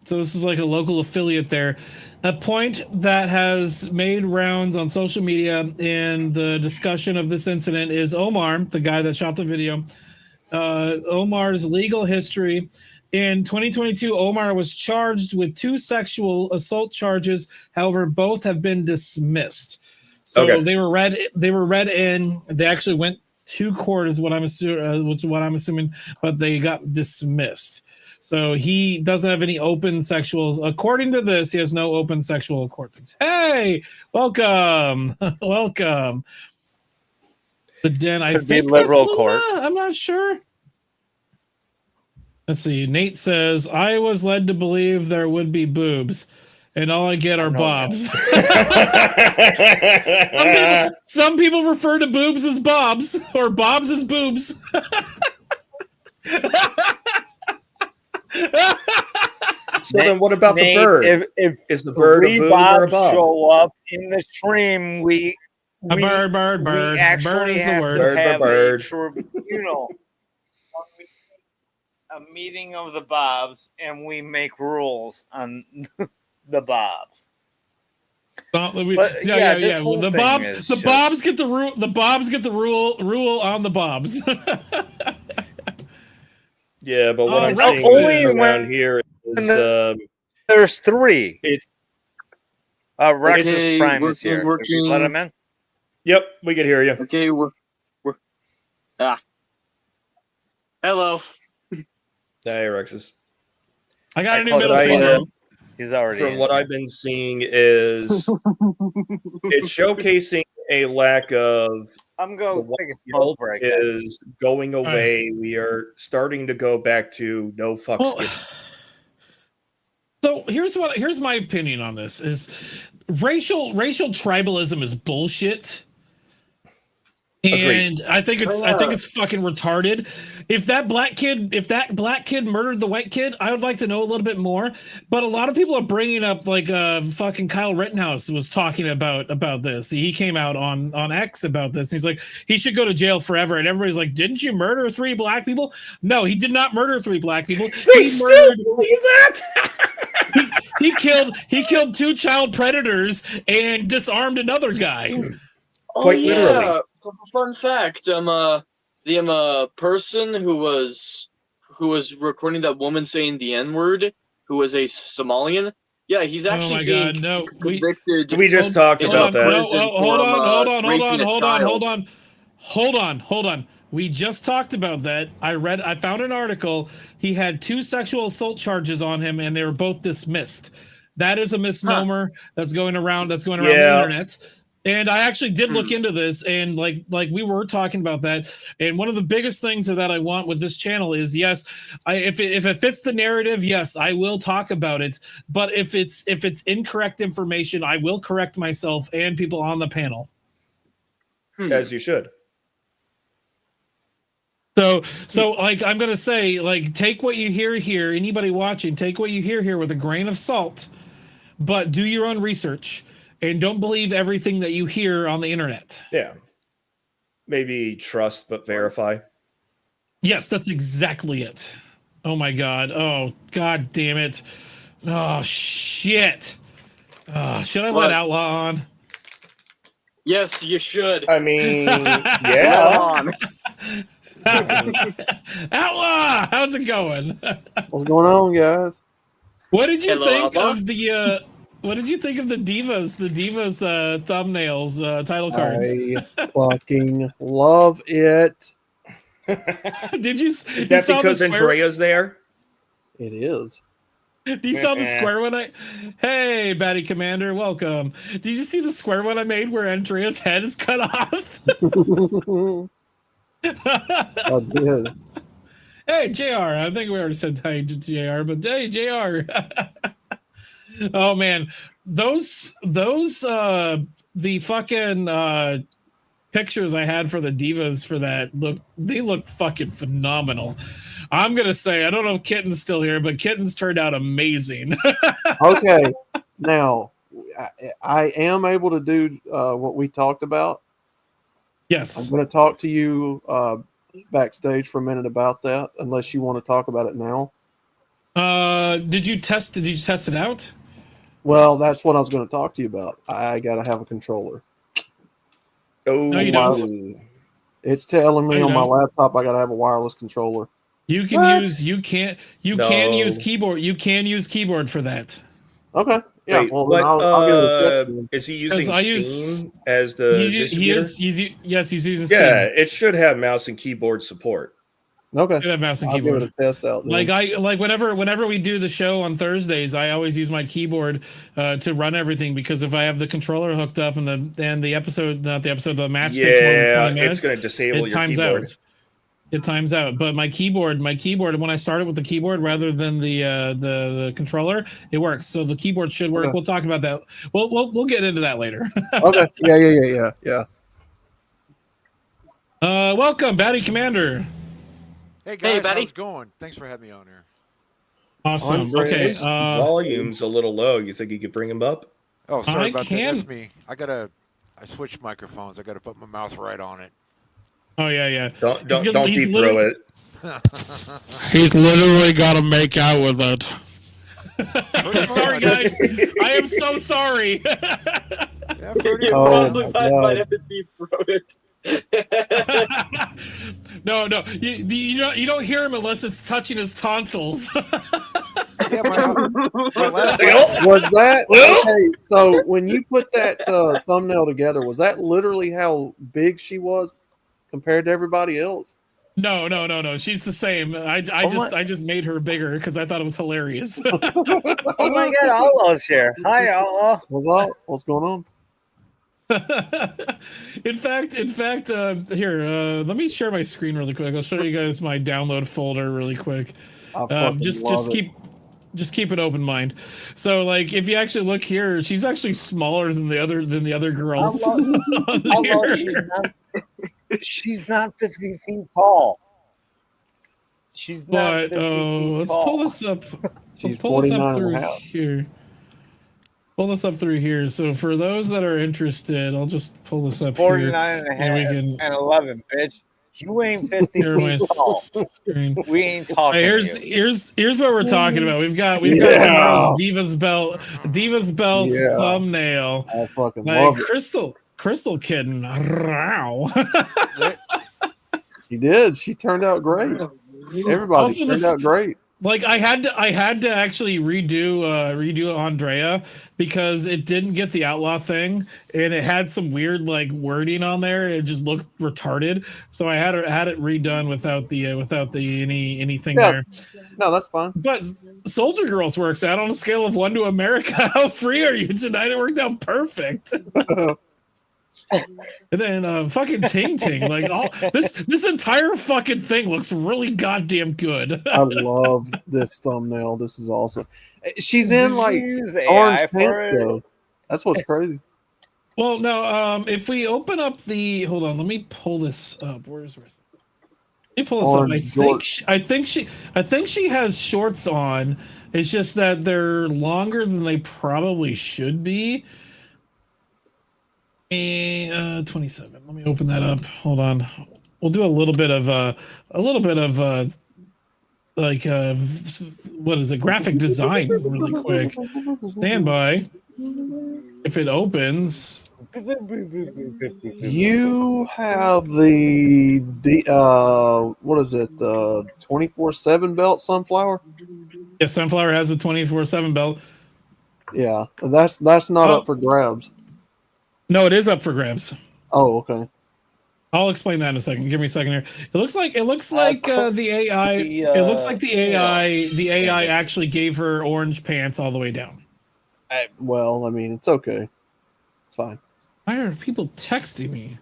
So this is like a local affiliate there. A point that has made rounds on social media in the discussion of this incident is Omar, the guy that shot the video. Omar's legal history. In 2022, Omar was charged with 2 sexual assault charges. However, both have been dismissed. So they were read in. They actually went to court, is what I'm assuming, but they got dismissed. So he doesn't have any open sexuals. According to this, he has no open sexual accordance. Hey, welcome, welcome. But then I Could be think liberal that's court. Luna. I'm not sure. Let's see. Nate says, I was led to believe there would be boobs, and all I get are bobs. Some people refer to boobs as bobs, or bobs as boobs. So then what about the bird? Is the bird a boob or a bob? Show up in the stream, we bird. We actually Bird is the have word. to have Bird. a tribunal, a meeting of the bobs, and we make rules on the bobs. Yeah. this whole The thing bobs, is the just- bobs get the rule. The bobs get the rule on the bobs. Yeah, but what I'm Rex seeing is- around here is there's three. It's Rex Okay, Prime is here. working. Did we let him in? Yep, we can hear you. Okay, we're hello. Hey, Rexus. I got a new What middle I, finger. He's already From in. what I've been seeing is it's showcasing a lack of I'm going the to take a wild smoke break. is going away. We are starting to go back to no fucks Well, given. So here's my opinion on this: is racial tribalism is bullshit. And I think it's fucking retarded. If that black kid murdered the white kid, I would like to know a little bit more. But a lot of people are bringing up like fucking Kyle Rittenhouse was talking about this. He came out on X about this. He's like, he should go to jail forever. And everybody's like, didn't you murder 3 black people? No, he did not murder 3 black people. He murdered. Believe that? He killed 2 child predators and disarmed another guy. Quite literally. Fun fact. The person who was recording that woman saying the N-word, who was a Somalian. Yeah, he's actually being convicted. We just talked about that. Hold on. We just talked about that. I found an article. He had 2 sexual assault charges on him, and they were both dismissed. That is a misnomer that's going around the internet. And I actually did look into this, and like we were talking about that. And one of the biggest things that I want with this channel is, yes, if it fits the narrative, yes, I will talk about it. But if it's incorrect information, I will correct myself and people on the panel. As you should. So like I'm gonna say, like, take what you hear here. Anybody watching, take what you hear here with a grain of salt, but do your own research. And don't believe everything that you hear on the internet. Yeah. Maybe trust but verify. Yes, that's exactly it. Oh my God. Oh, God damn it. Oh, shit. Should I let Outlaw on? Yes, you should. I mean, yeah. Outlaw, how's it going? What's going on, guys? What did you think Outlaw? of the what did you think of the Divas thumbnails, title cards? I fucking love it. Did you? Is that because Andrea's there? It is. You saw the square one Hey, Batty Commander, welcome. Did you see the square one I made where Andrea's head is cut off? I did. Hey, JR. I think we already said hi to JR, but hey, JR. Oh man, those the fucking pictures I had for the Divas for that look fucking phenomenal. I'm gonna say, I don't know if Kitten's still here, but Kitten's turned out amazing. Okay, now I am able to do what we talked about. Yes, I'm going to talk to you backstage for a minute about that, unless you want to talk about it now. Did you test it out? Well, that's what I was going to talk to you about. I got to have a controller. Oh, no, you don't. It's telling me No, on my don't. laptop I got to have a wireless controller. You can can use keyboard. You can use keyboard for that. Okay. Yeah. Wait, well, then I'll give it a test then. Is he using Steam Steam as the distributor? He's using Yeah, Steam. it should have mouse and keyboard support. Okay. Could have mouse and I'll keyboard. give it a test out. Then. Whenever we do the show on Thursdays, I always use my keyboard to run everything, because if I have the controller hooked up and the match takes more than 20 minutes, it's going to disable it your times keyboard. out. It times out. But my keyboard, when I started with the keyboard rather than the controller, it works. So the keyboard should work. Okay. We'll talk about that. We'll get into that later. Okay. Yeah. Welcome, Batty Commander. Hey guys, Batty. how's it going? Thanks for having me on here. Awesome. Great. Okay. His volume's a little low. You think you could bring him up? Oh, sorry I about can- that. That's me. I switched microphones. I gotta put my mouth right on it. Oh yeah. Don't He's deep throw it. He's literally got to make out with it. Sorry, guys. I am so sorry. Yeah, pretty You Oh, probably my God. might have to deep throat it. No, you don't hear him unless it's touching his tonsils. Yeah, my last Was that okay? So when you put that thumbnail together, was that literally how big she was compared to everybody else? No. She's the same. I just made her bigger because I thought it was hilarious. Oh my God, Allah's here. Hi, Allah. What's going on? In fact, here, let me share my screen really quick. I'll show you guys my download folder really quick. Just keep an open mind. So, like, if you actually look here, she's actually smaller than the other girls. She's not 50 feet tall. She's not. But let's pull this up. She's Let's pull this 49 up and a through half. here. Pull this up through here. So for those that are interested, I'll just pull this up 49 here. and a half and 11, bitch. You ain't 50 Here my feet tall. screen. We ain't talking. Here's what we're talking about. We've got tomorrow's Divas Belt thumbnail. I fucking Like love it. Crystal kitten. Row. She did. She turned out great. Everybody Also, turned out great. Like I had to actually redo Andrea because it didn't get the outlaw thing and it had some weird like wording on there. It just looked retarded. So I had it redone without the anything there. No, that's fine. But Soldier Girls works out on a scale of 1 to America. How free are you tonight? It worked out perfect. And then fucking Ting Ting, like all this entire fucking thing looks really goddamn good. I love this thumbnail. This is awesome. She's in like Use AI orange for pants it. though. That's what's crazy. Well, no, if we open up hold on, let me pull this up. Let me pull this up. I think she has shorts on. It's just that they're longer than they probably should be. 27. Let me open that up. Hold on. We'll do a little bit of what is it? Graphic design really quick. Stand by. If it opens. You have the what is it? The 24/7 belt Sunflower? Yeah, Sunflower has a 24/7 belt. Yeah, that's not up for grabs. No, it is up for grabs. Oh, okay. I'll explain that in a second. Give me a second here. It looks like the AI. It looks like the AI actually gave her orange pants all the way down. Well, I mean, it's okay. It's fine. Why are people texting me?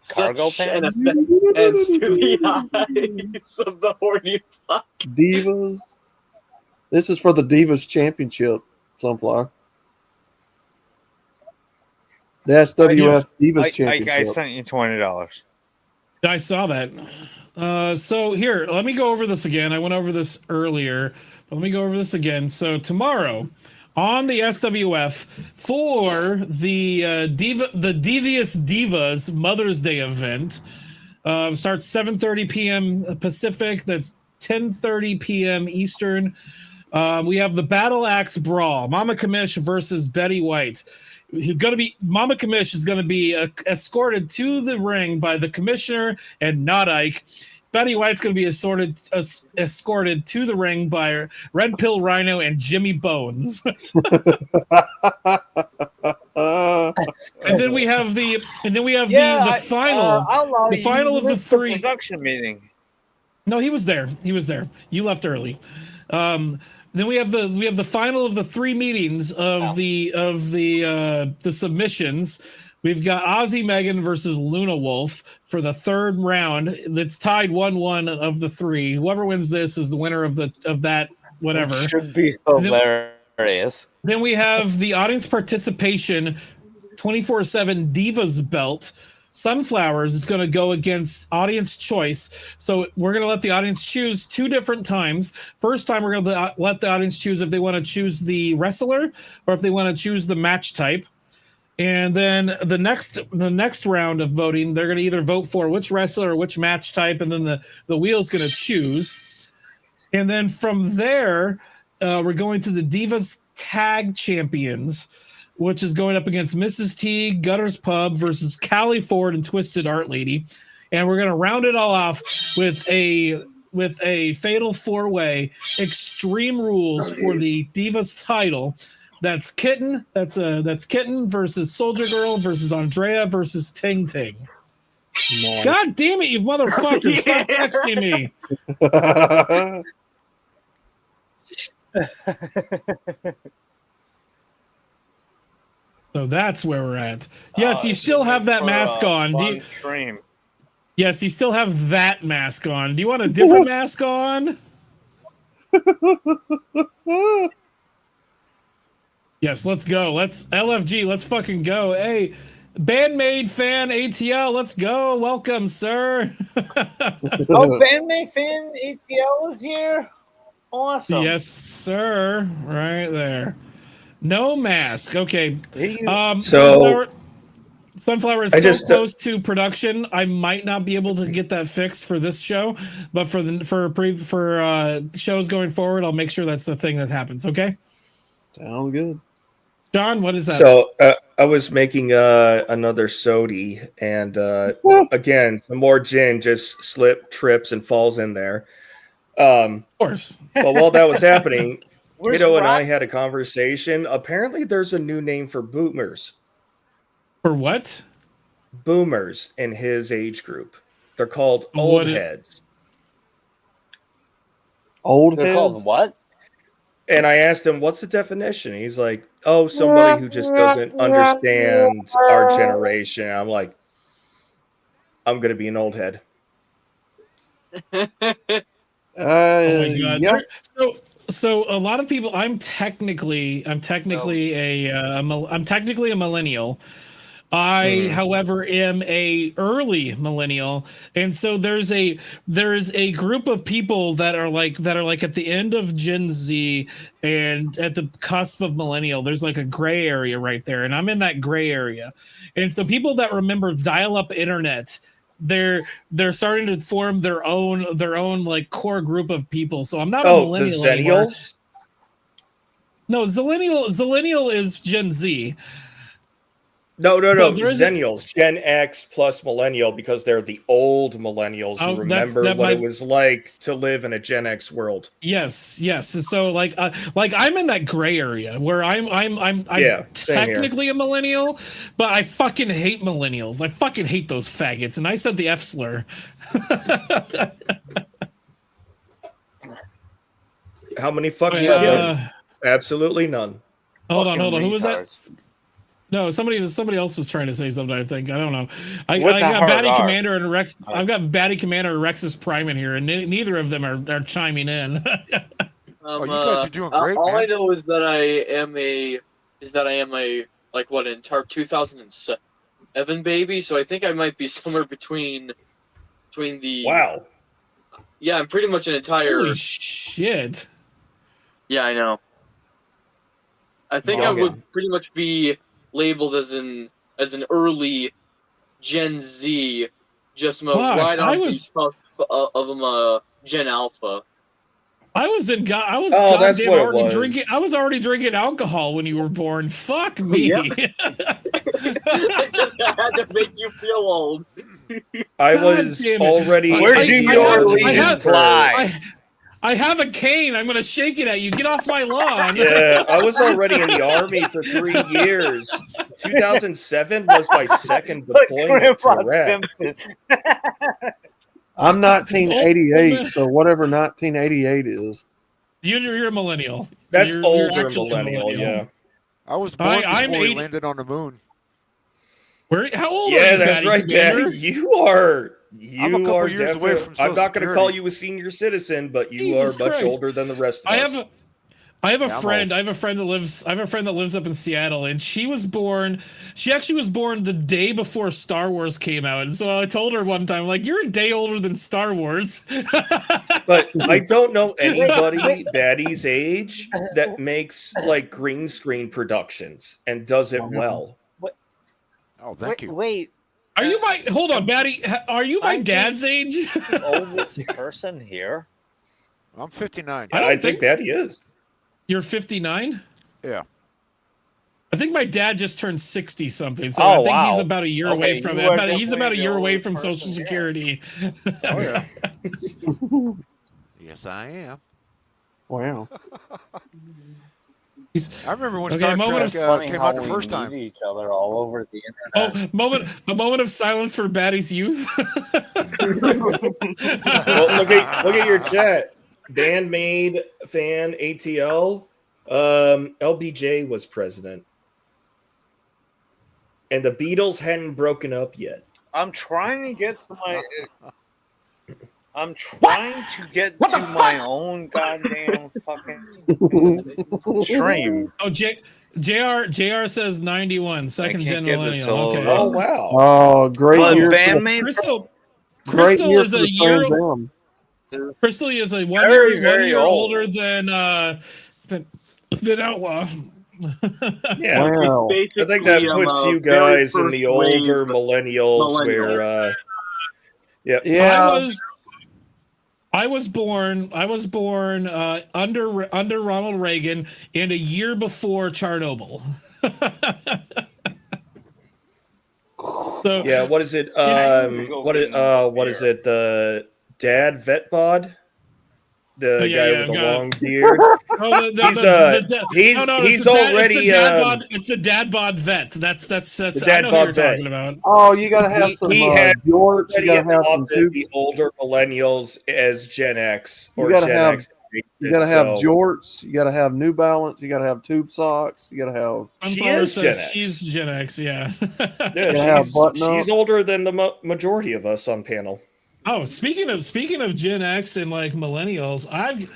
Cargo Such an pants? offense to the eyes of the horny fuck. Divas. This is for the Divas Championship, Sunflower. The SWF Divas Championship. I sent you $20. I saw that. So here, let me go over this again. I went over this earlier, but let me go over this again. So tomorrow on the SWF for the Devious Divas Mother's Day event, starts 7:30 p.m. Pacific. That's 10:30 p.m. Eastern. We have the Battle Axe Brawl, Mama Kamish versus Betty White. Mama Kamish is going to be escorted to the ring by the commissioner and not Ike. Betty White's going to be escorted to the ring by Red Pill Rhino and Jimmy Bones. And then we have the final. I'll allow the final you of the missed three. production meeting. No, he was there. He was there. You left early. Then we have the final of the 3 meetings of the submissions. We've got Ozzy Megan versus Luna Wolf for the 3rd round. That's tied 1-1 of the 3. Whoever wins this is the winner of that whatever. Which should be hilarious. Then we have the audience participation 24/7 Divas belt. Sunflowers is going to go against audience choice. So we're going to let the audience choose 2 different times. First time, we're going to let the audience choose if they want to choose the wrestler or if they want to choose the match type. And then the next round of voting, they're going to either vote for which wrestler or which match type, and then the wheel's going to choose. And then from there, we're going to the Divas Tag Champions, which is going up against Mrs. T, Gutters Pub versus Callie Ford and Twisted Art Lady. And we're going to round it all off with a fatal 4-way Extreme Rules for the Divas title. That's Kitten. That's Kitten versus Soldier Girl versus Andrea versus Ting Ting. Nice. God damn it, you motherfuckers! Stop texting me. So that's where we're at. Yes, you still have that mask on. Yes, you still have that mask on. Do you want a different mask on? Yes, let's go. Let's LFG. Let's fucking go. Hey, Bandmade fan ATL. Let's go. Welcome, sir. Bandmade fan ATL is here. Awesome. Yes, sir. Right there. No mask. Okay. Sunflower is so close to production. I might not be able to get that fixed for this show, but for shows going forward, I'll make sure that's the thing that happens. Okay. Sounds good. John, what is that? So I was making another sody, and again, some more gin just trips, and falls in there. Of course. But while that was happening, Guido and I had a conversation. Apparently, there's a new name for boomers. For what? Boomers in his age group. They're called old heads. They're called what? And I asked him, what's the definition? He's like, oh, somebody who just doesn't understand our generation. I'm like, I'm going to be an old head. Oh my God. Yep. So a lot of people, I'm technically a millennial. I, however, am a early millennial, and so there's a group of people that are like at the end of Gen Z and at the cusp of millennial. There's like a gray area right there, and I'm in that gray area. And so people that remember dial-up internet, they're starting to form their own like core group of people. So I'm not a millennial anymore. No, Zillennial is Gen Z. No. Zennials, Gen X plus millennial, because they're the old millennials who remember what it was like to live in a Gen X world. Yes. So like I'm in that gray area where I'm technically a millennial, but I fucking hate millennials. I fucking hate those faggots, and I said the F slur. How many fucks you give? Absolutely none. Hold on. Who was that? No, somebody else was trying to say something. I think I don't know. I got Batty Commander and Rex. I've got Batty Commander and Rex's Prime in here, and neither of them are chiming in. You guys are doing great. All man. I know is that I am a like what in 2007 baby. So I think I might be somewhere between the. Wow. Yeah, I'm pretty much an entire. Holy shit. Yeah, I know. I think I would pretty much be labeled as an early Gen Z, just right on the cusp of Gen Alpha. I was already drinking alcohol when you were born. Fuck me. Yep. I just had to make you feel old. I was already. Where do your allegiance lie? I have a cane. I'm going to shake it at you. Get off my lawn. Yeah, I was already in the Army for 3 years. 2007 was my second deployment to Iraq. I'm 1988, so whatever 1988 is. You're a millennial. That's You're older actually a millennial, yeah. I was born I'm before he 80 landed on the moon. How old are Yeah, you, that's Patty right, Commander? Patty. You are couple years away from I'm Social not going to call Security. you a senior citizen, but you Jesus are much Christ. older than the rest of us. I have a Yeah, friend. I have a friend that lives up in Seattle, and she actually was born the day before Star Wars came out. And so I told her one time, like, you're a day older than Star Wars. But I don't know anybody Batty's age that makes like green screen productions and does it well. Oh, thank you. Wait, Are you hold on, Batty? Are you my I dad's age? the oldest person here? I'm 59. I don't think so. Batty is. You're 59? Yeah. I think my dad just turned 60 something, so Oh, I think he's wow. about a year Okay, away from you it. are He's about a definitely year the away oldest from person Social here. Security. Oh, yeah. Yes, I am. Wow. I remember when Okay, Star moment Trek of- Funny came how out the we first meet time. each other all over the Oh, internet. a moment of silence for Batty's youth. Well, look at your chat. Bandmade fan ATL. LBJ was president, and the Beatles hadn't broken up yet. I'm trying to get to my. I'm trying to get to my own goddamn fucking stream. Oh, JR says 91, second gen get it millennial. till- Okay. Oh wow! Oh, great But year! bandmate, Great year is for a the year. Trans Am. Crystal is a Very, one very year old. older than Outlaw. Yeah, Wow. I think that puts you guys in the older millennials millennial. where, yeah, Yeah. I was born under Ronald Reagan and a year before Chernobyl. So yeah. What is it? What is it? The dad vet bod, the guy with the long beard. He's already it's the dad bod vet. That's the I dad know who bod you're vet. talking about. Oh, you gotta have some He had jorts. You gotta have some adopted tubes. the older millennials as Gen X or You gotta Gen have- X. You gotta have So- jorts. You gotta have New Balance. You gotta have tube socks. You gotta have. Sunflower is says Gen X. she's Gen X, yeah. Yeah, have button up. she's older than the majority of us on panel. Oh, speaking of Gen X and like millennials, I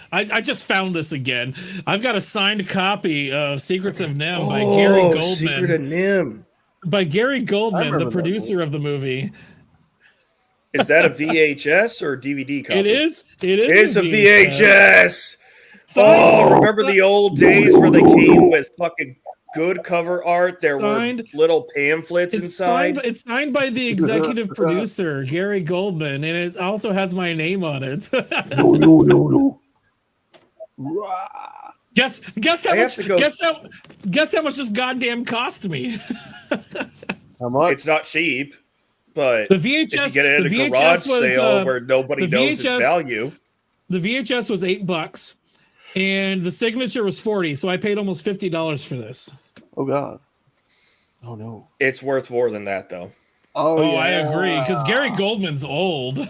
just found this again. I've got a signed copy of Secrets of NIMH by Gary Goldman. Secret of NIMH. By Gary I Goldman, remember the that producer of the movie. Is that a VHS or DVD copy? It is. It's a VHS. Signed- Oh, remember the old days where they came with fucking good cover art? There Signed- were little pamphlets inside. It's signed by the executive producer, Gary Goldman, and it also has my name on it. No. Guess how I have much to go- guess how much this goddamn cost me. How much? It's not cheap, but The if you VHS get it at a the VHS garage was, sale where nobody the knows its VHS value, The VHS was $8, and the signature was $40. So I paid almost $50 for this. Oh God. Oh no. it's worth more than that, though. Oh, I agree because Gary Goldman's old.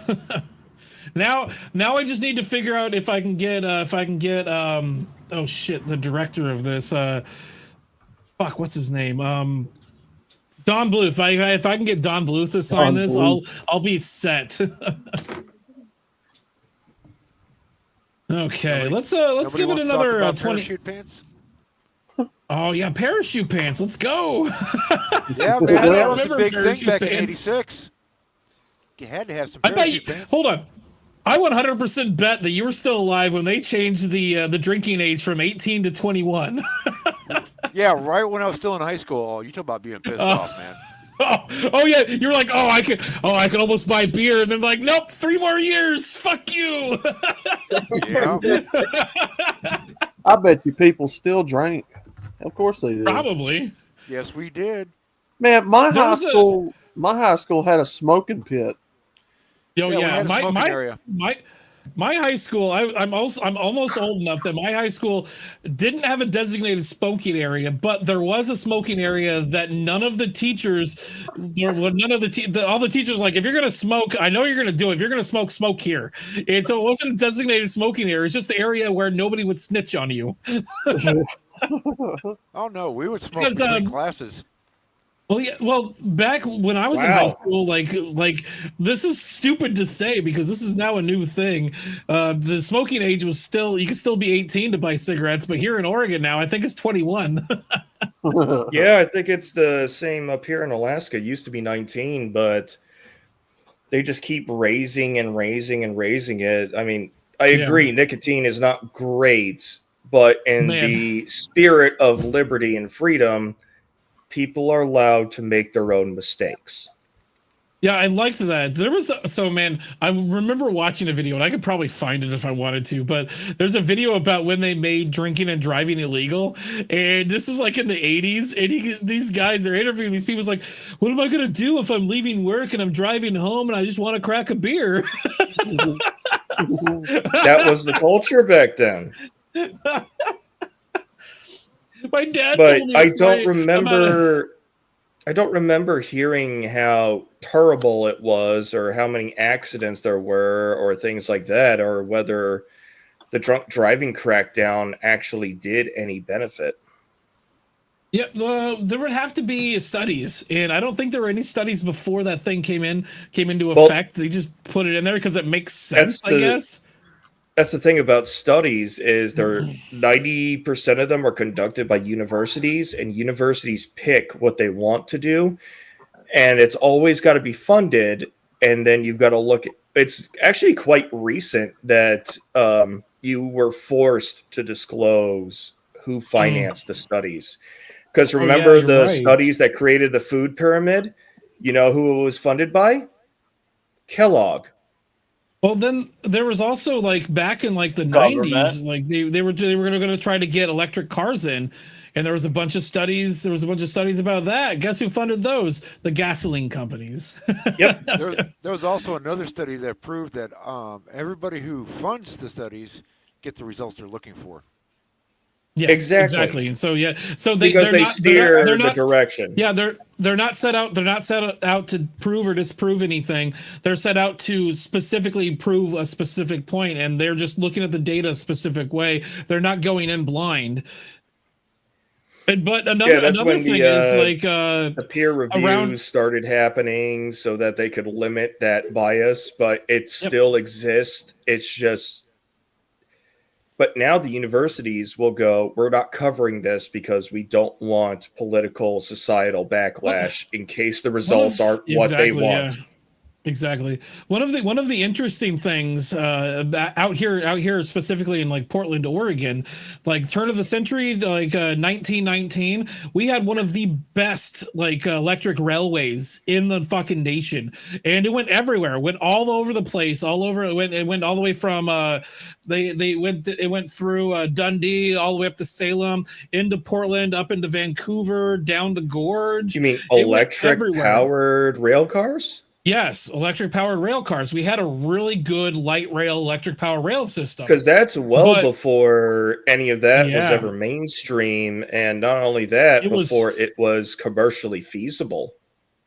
Now I just need to figure out if I can get oh shit, the director of this fuck, what's his name? Don Bluth. If I can get Don Bluth to sign this, I'll be set. Okay, let's give it another 20. Parachute pants? Oh yeah, parachute pants. Let's go. Yeah, man, I that was the remember big thing parachute back in pants. '86. You had to have some I bet parachute you, pants. hold on. I 100% bet that you were still alive when they changed the drinking age from 18 to 21. Yeah, right when I was still in high school. Oh, you talk about being pissed off, man. Oh yeah, you're like, I could almost buy beer, and then like, nope, 3 more years. Fuck you. Yeah. I bet you people still drank. Of course they did. Probably. Yes, we did. Man, my There high was a- school had a smoking pit. Yo, Yeah, we yeah, had a smoking area. My high school, I'm almost old enough that my high school didn't have a designated smoking area, but there was a smoking area that none of the teachers, all the teachers like, if you're gonna smoke, I know you're gonna do it. If you're gonna smoke, smoke here. And so it wasn't a designated smoking area. It's just the area where nobody would snitch on you. Oh no, we would smoke Because, between classes. Well, yeah. Well, back when I was in high school, like this is stupid to say because this is now a new thing. The smoking age was still you could still be 18 to buy cigarettes, but here in Oregon now, I think it's 21. Yeah, I think it's the same up here in Alaska. It used to be 19, but they just keep raising and raising and raising it. I mean, I agree, nicotine is not great, but in the spirit of liberty and freedom, people are allowed to make their own mistakes. Yeah, I liked that. There was I remember watching a video, and I could probably find it if I wanted to, but there's a video about when they made drinking and driving illegal, and this was like in the 80s, and these guys, they're interviewing these people, like, what am I gonna do if I'm leaving work and I'm driving home and I just want to crack a beer? That was the culture back then. My dad but told me I don't remember hearing how terrible it was or how many accidents there were or things like that, or whether the drunk driving crackdown actually did any benefit. Yeah, there would have to be studies, and I don't think there were any studies before that thing came into effect. They just put it in there because it makes sense, I guess. That's the thing about studies is 90% of them are conducted by universities, and universities pick what they want to do, and it's always got to be funded. And then you've got to look. It's actually quite recent that you were forced to disclose who financed the studies, because remember the studies that created the food pyramid. You know who it was funded by? Kellogg. Well, then there was also like back in like the 90s, like they were going to try to get electric cars in, and there was a bunch of studies. There was a bunch of studies about that. Guess who funded those? The gasoline companies. Yep. There was also another study that proved that everybody who funds the studies get the results they're looking for. Yes, exactly. And so they steer the direction. Yeah, they're not set out to prove or disprove anything. They're set out to specifically prove a specific point, and they're just looking at the data a specific way. They're not going in blind. But another thing is like the peer reviews started happening so that they could limit that bias, but it still exists. It's just. But now the universities will go, we're not covering this because we don't want political, societal backlash in case the results aren't what they want. Yeah. Exactly. One of the interesting things out here specifically in like Portland, Oregon, like turn of the century, like 1919, we had one of the best like electric railways in the fucking nation, and it went everywhere, went all over the place, all over. It went all the way from it went through Dundee all the way up to Salem, into Portland, up into Vancouver, down the gorge. You mean electric powered rail cars? Yes, electric powered rail cars. We had a really good light rail, electric power rail system. Because that's before any of that was ever mainstream. And not only that, before it was commercially feasible.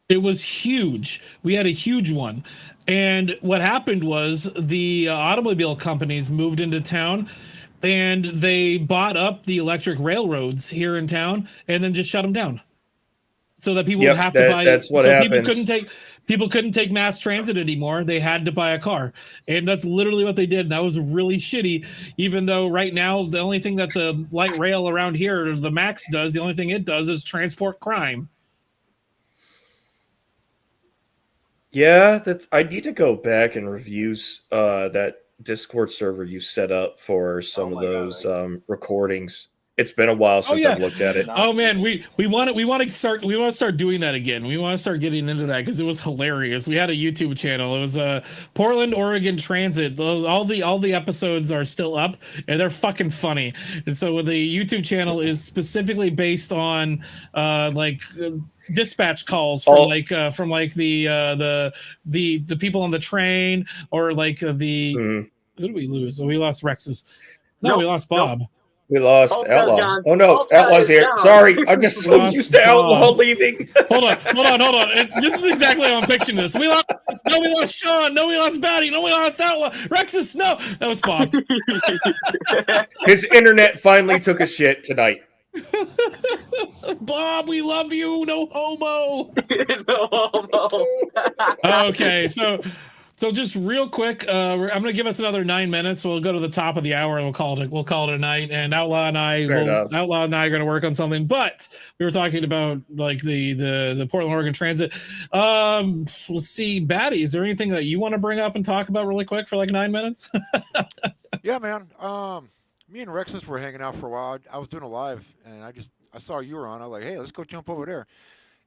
It was huge. We had a huge one. And what happened was the automobile companies moved into town, and they bought up the electric railroads here in town and then just shut them down. So that people would have to buy. That's what happens. People couldn't take mass transit anymore. They had to buy a car. And that's literally what they did. And that was really shitty, even though right now the only thing that the light rail around here, the MAX does, the only thing it does is transport crime. Yeah, I need to go back and review that Discord server you set up for some of those recordings. It's been a while since I've looked at it. Oh man, we want to start doing that again. We want to start getting into that because it was hilarious. We had a YouTube channel. It was Portland, Oregon Transit. All the episodes are still up, and they're fucking funny. And so the YouTube channel is specifically based on dispatch calls from the people on the train, or like the Who did we lose? Oh, we lost Rex's. No, we lost Bob. We lost Outlaw Outlaw. gone. Oh no, Outlaw Outlaw's is here. down. Sorry, I'm just so Lost used to Outlaw Bob. leaving. Hold on. This is exactly how I'm picturing this. We lost Sean. No, we lost Batty. No, we lost Outlaw. Rexus. No, that was Bob. His internet finally took a shit tonight. Bob, we love you. No homo. No homo. Okay, so just real quick, I'm going to give us another 9 minutes. We'll go to the top of the hour and we'll call it a night. And Outlaw and I are going to work on something. But we were talking about like the Portland, Oregon Transit. Let's see, Batty, is there anything that you want to bring up and talk about really quick for like 9 minutes? Yeah, man. Me and Rexus were hanging out for a while. I was doing a live, and I saw you were on. I was like, hey, let's go jump over there.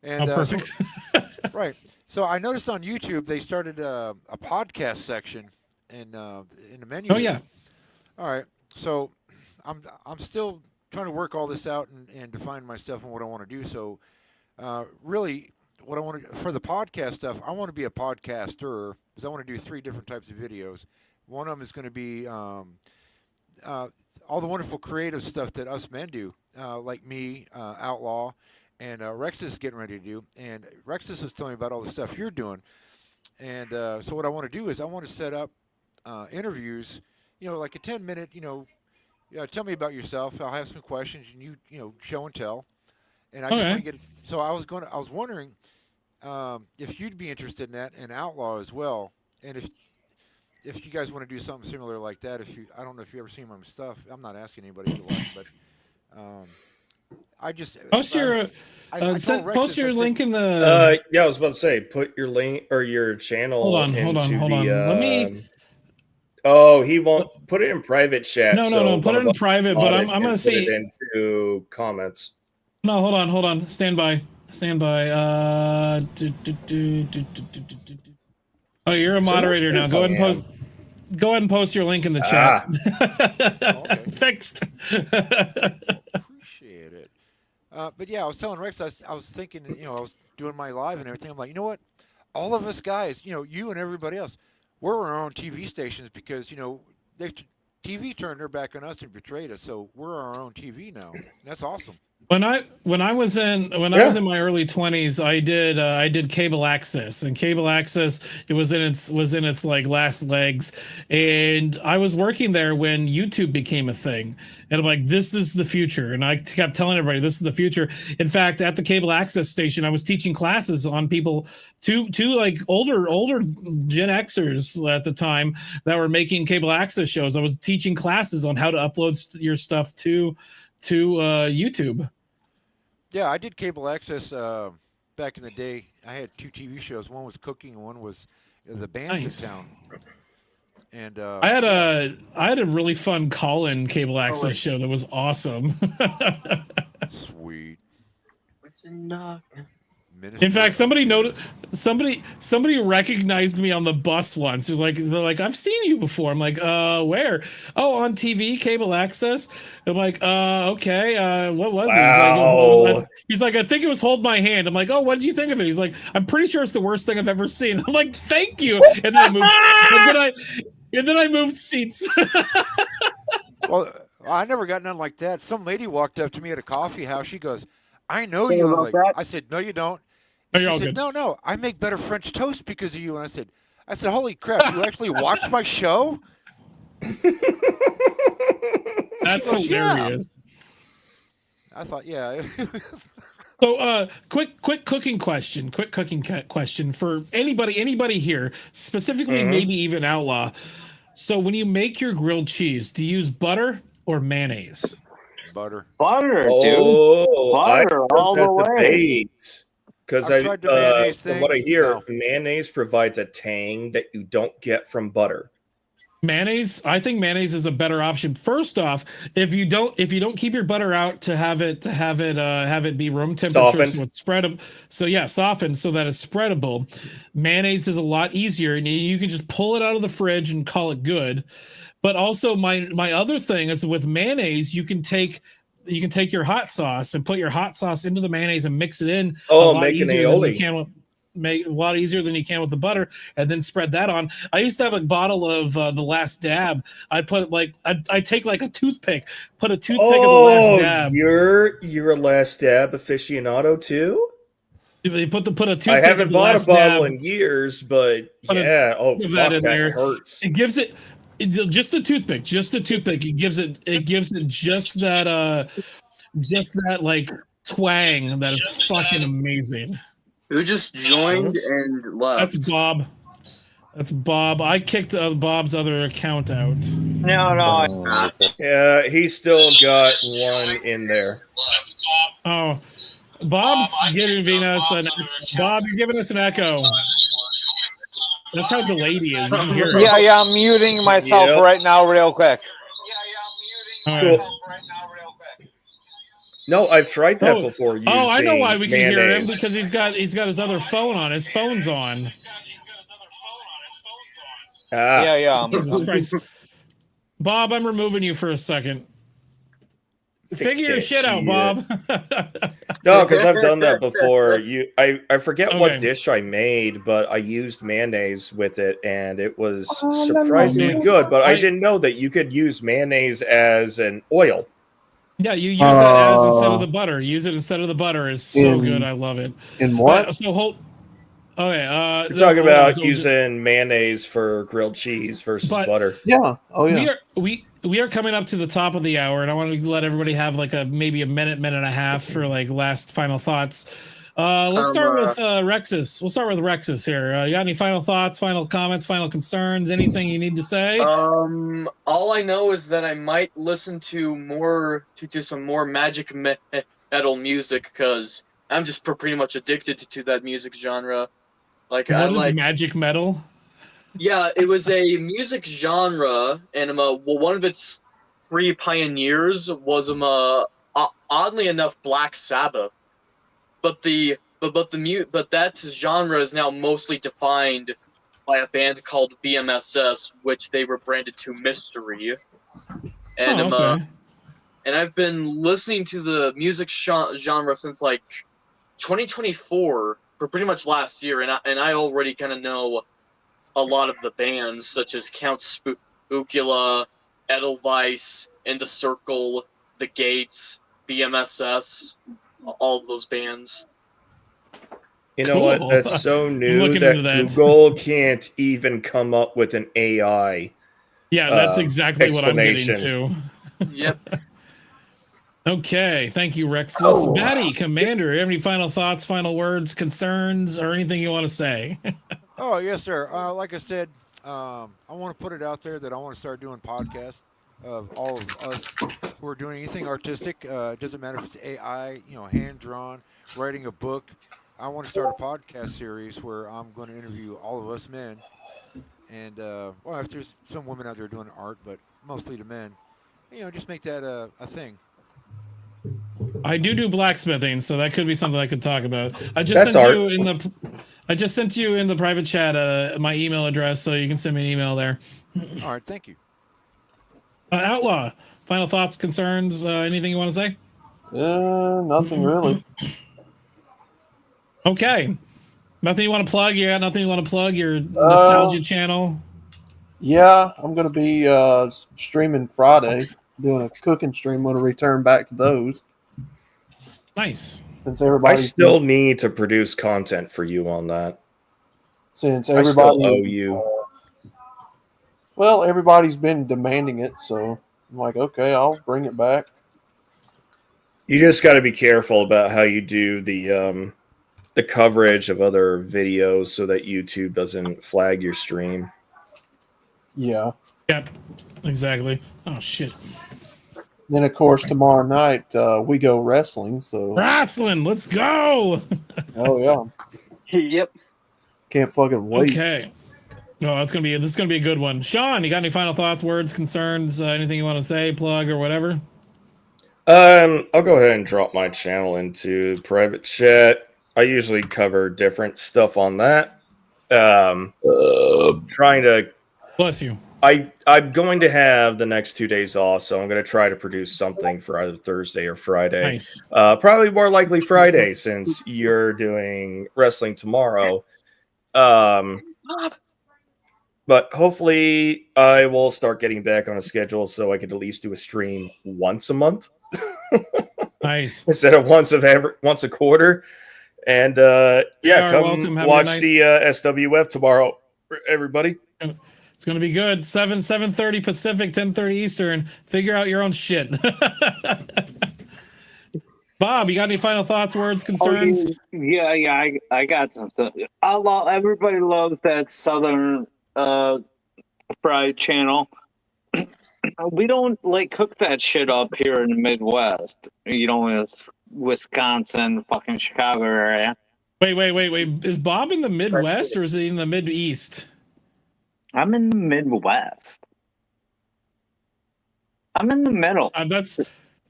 And, perfect. Right. So I noticed on YouTube they started a podcast section in the menu. Oh yeah. All right. So I'm still trying to work all this out and define my stuff and what I want to do. So really, what I want to for the podcast stuff, I want to be a podcaster because I want to do 3 different types of videos. One of them is going to be all the wonderful creative stuff that us men do, like me, Outlaw, and Rexus is getting ready to do. And Rexus was telling me about all the stuff you're doing. And so what I want to do is I want to set up interviews, like a 10-minute, tell me about yourself. I'll have some questions, and you show and tell. And I just want to get it. So I was wondering if you'd be interested in that, and Outlaw as well. And if you guys want to do something similar like that, I don't know if you ever seen my stuff. I'm not asking anybody to watch, but I just post your link in the. I was about to say, put your link or your channel. Hold on. Let me. Oh, he won't put it in private chat. No. Put it in private, but I'm going to see it into comments. No, hold on. Stand by. Oh, you're a moderator now. Go ahead and post your link in the chat. Okay. Fixed. Appreciate it. But yeah, I was telling Rex, I was thinking, I was doing my live and everything. I'm like, you know what? All of us guys, you and everybody else, we're our own TV stations because, TV turned their back on us and betrayed us. So we're our own TV now. And that's awesome. When I was in my early 20s, I did cable access, and cable access it was in its like last legs, and I was working there when YouTube became a thing, and I'm like, this is the future, and I kept telling everybody this is the future. In fact, at the cable access station, I was teaching classes on people, two like older Gen Xers at the time that were making cable access shows. I was teaching classes on how to upload your stuff to YouTube. Yeah, I did cable access back in the day. I had 2 TV shows. One was cooking, and one was the bands in town. And I had a really fun call-in cable access show that was awesome. Sweet. What's in the... In fact, somebody recognized me on the bus once. It was like, they're like, I've seen you before. I'm like, where? Oh, on TV, cable access. I'm like, okay. What was it? He's like, I think it was Hold My Hand. I'm like, oh, what did you think of it? He's like, I'm pretty sure it's the worst thing I've ever seen. I'm like, thank you. And then I moved seats. Well, I never got none like that. Some lady walked up to me at a coffee house. She goes, I know you. I'm like, I said, no, you don't. She said, no, I make better French toast because of you. And I said, holy crap, you actually watched my show? That's hilarious. Yeah. I thought, yeah. So, quick cooking question for anybody here, specifically maybe even Outlaw. So when you make your grilled cheese, do you use butter or mayonnaise? Butter, dude. Butter all the way. Because from what I hear, mayonnaise provides a tang that you don't get from butter. Mayonnaise, I think mayonnaise is a better option. First off, if you don't keep your butter out to have it be room temperature, so it's spreadable. So yeah, softened so that it's spreadable. Mayonnaise is a lot easier, and you can just pull it out of the fridge and call it good. But also, my other thing is with mayonnaise, you can take your hot sauce and put your hot sauce into the mayonnaise and mix it in. Oh, make an aioli. make a lot easier than you can with the butter, and then spread that on. I used to have a bottle of the Last Dab. I put like I take like a toothpick, put a toothpick of the Last Dab. You're a Last Dab aficionado too? You put a toothpick. I haven't of the bought a Last bottle Dab, in years, but put yeah. Oh that fuck, in that there. hurts. It gives it just a toothpick, It gives it just that like twang that is fucking amazing. Who just joined and left? That's Bob. That's Bob. I kicked Bob's other account out. No. Yeah, he's still got one in there. Oh, Bob's giving us an Bob. You're giving us an echo. That's how delayed he is. You can hear it. Yeah, I'm muting myself right now, real quick. Cool. No, I've tried that before. I know why we can hear him, mayonnaise. because he's got his other phone on. His phone's on. Yeah. Jesus Christ. Bob, I'm removing you for a second. Figure your shit out, Bob. No, because I've done that before. I forget what Okay. dish I made, but I used mayonnaise with it, and it was no. surprisingly good. But I didn't know that you could use mayonnaise as an oil. Yeah, you use it as instead of the butter. Use it instead of the butter. It's so good. I love it. In what? But, so hold. Okay. We're talking about using mayonnaise for grilled cheese versus butter. Yeah. Oh yeah. We are coming up to the top of the hour, and I want to let everybody have like maybe a minute and a half for like last final thoughts. Let's start with Rexus. We'll start with Rexus here. You got any final thoughts, final comments, final concerns, anything you need to say? All I know is that I might listen to some more magic metal music, because I'm just pretty much addicted to that music genre. Like, What is magic metal? Yeah, it was a music genre, and one of its three pioneers was oddly enough Black Sabbath, but that genre is now mostly defined by a band called BMSS, which they rebranded to Mystery, and okay. And I've been listening to the music genre since like 2024 for pretty much last year, and I already kind of know a lot of the bands, such as Count Spookula, Edelweiss, In the Circle, The Gates, BMSS, all of those bands. You know what? That's so new that Google can't even come up with an AI. Yeah, that's exactly what I'm getting explanation. to. Yep. Okay, thank you, Rexus. Batty, Commander, any final thoughts, final words, concerns, or anything you want to say? Oh, yes, sir. Like I said, I want to put it out there that I want to start doing podcasts of all of us who are doing anything artistic. It doesn't matter if it's AI, hand-drawn, writing a book. I want to start a podcast series where I'm going to interview all of us men. And, if there's some women out there doing art, but mostly the men, just make that a thing. I do blacksmithing, so that could be something I could talk about. I just sent you in the private chat my email address, so you can send me an email there. All right, thank you. Outlaw, final thoughts, concerns, anything you want to say? Nothing really. Okay. Nothing you want to plug? You got nothing you want to plug? Your nostalgia channel? Yeah, I'm going to be streaming Friday, doing a cooking stream. I'm going to return back to those. Nice. Since everybody, I still need to produce content for you on that. Since I everybody still owe you. Well, everybody's been demanding it, so I'm like, okay, I'll bring it back. You just got to be careful about how you do the coverage of other videos so that YouTube doesn't flag your stream. Yeah. Yep. Exactly. Oh shit. Then of course tomorrow night we go wrestling. So wrestling, let's go. Oh yeah. Yep. Can't fucking wait. Okay. No, this is gonna be a good one. Sean, you got any final thoughts, words, concerns, anything you want to say, plug or whatever? I'll go ahead and drop my channel into private chat. I usually cover different stuff on that. Trying to bless you. I'm going to have the next 2 days off, so I'm going to try to produce something for either Thursday or Friday. Nice. Probably more likely Friday since you're doing wrestling tomorrow. But hopefully I will start getting back on a schedule so I could at least do a stream once a month. Nice. Instead of once a quarter. And come watch the SWF tomorrow, everybody. It's going to be good. 7:30 Pacific, 10:30 Eastern. Figure out your own shit. Bob, you got any final thoughts, words, concerns? I got something. Everybody loves that Southern fried channel. We don't cook that shit up here in the Midwest. It's Wisconsin, fucking Chicago area. Wait. Is Bob in the Midwest or is he in the Mid-East? I'm in the Midwest. I'm in the middle. That's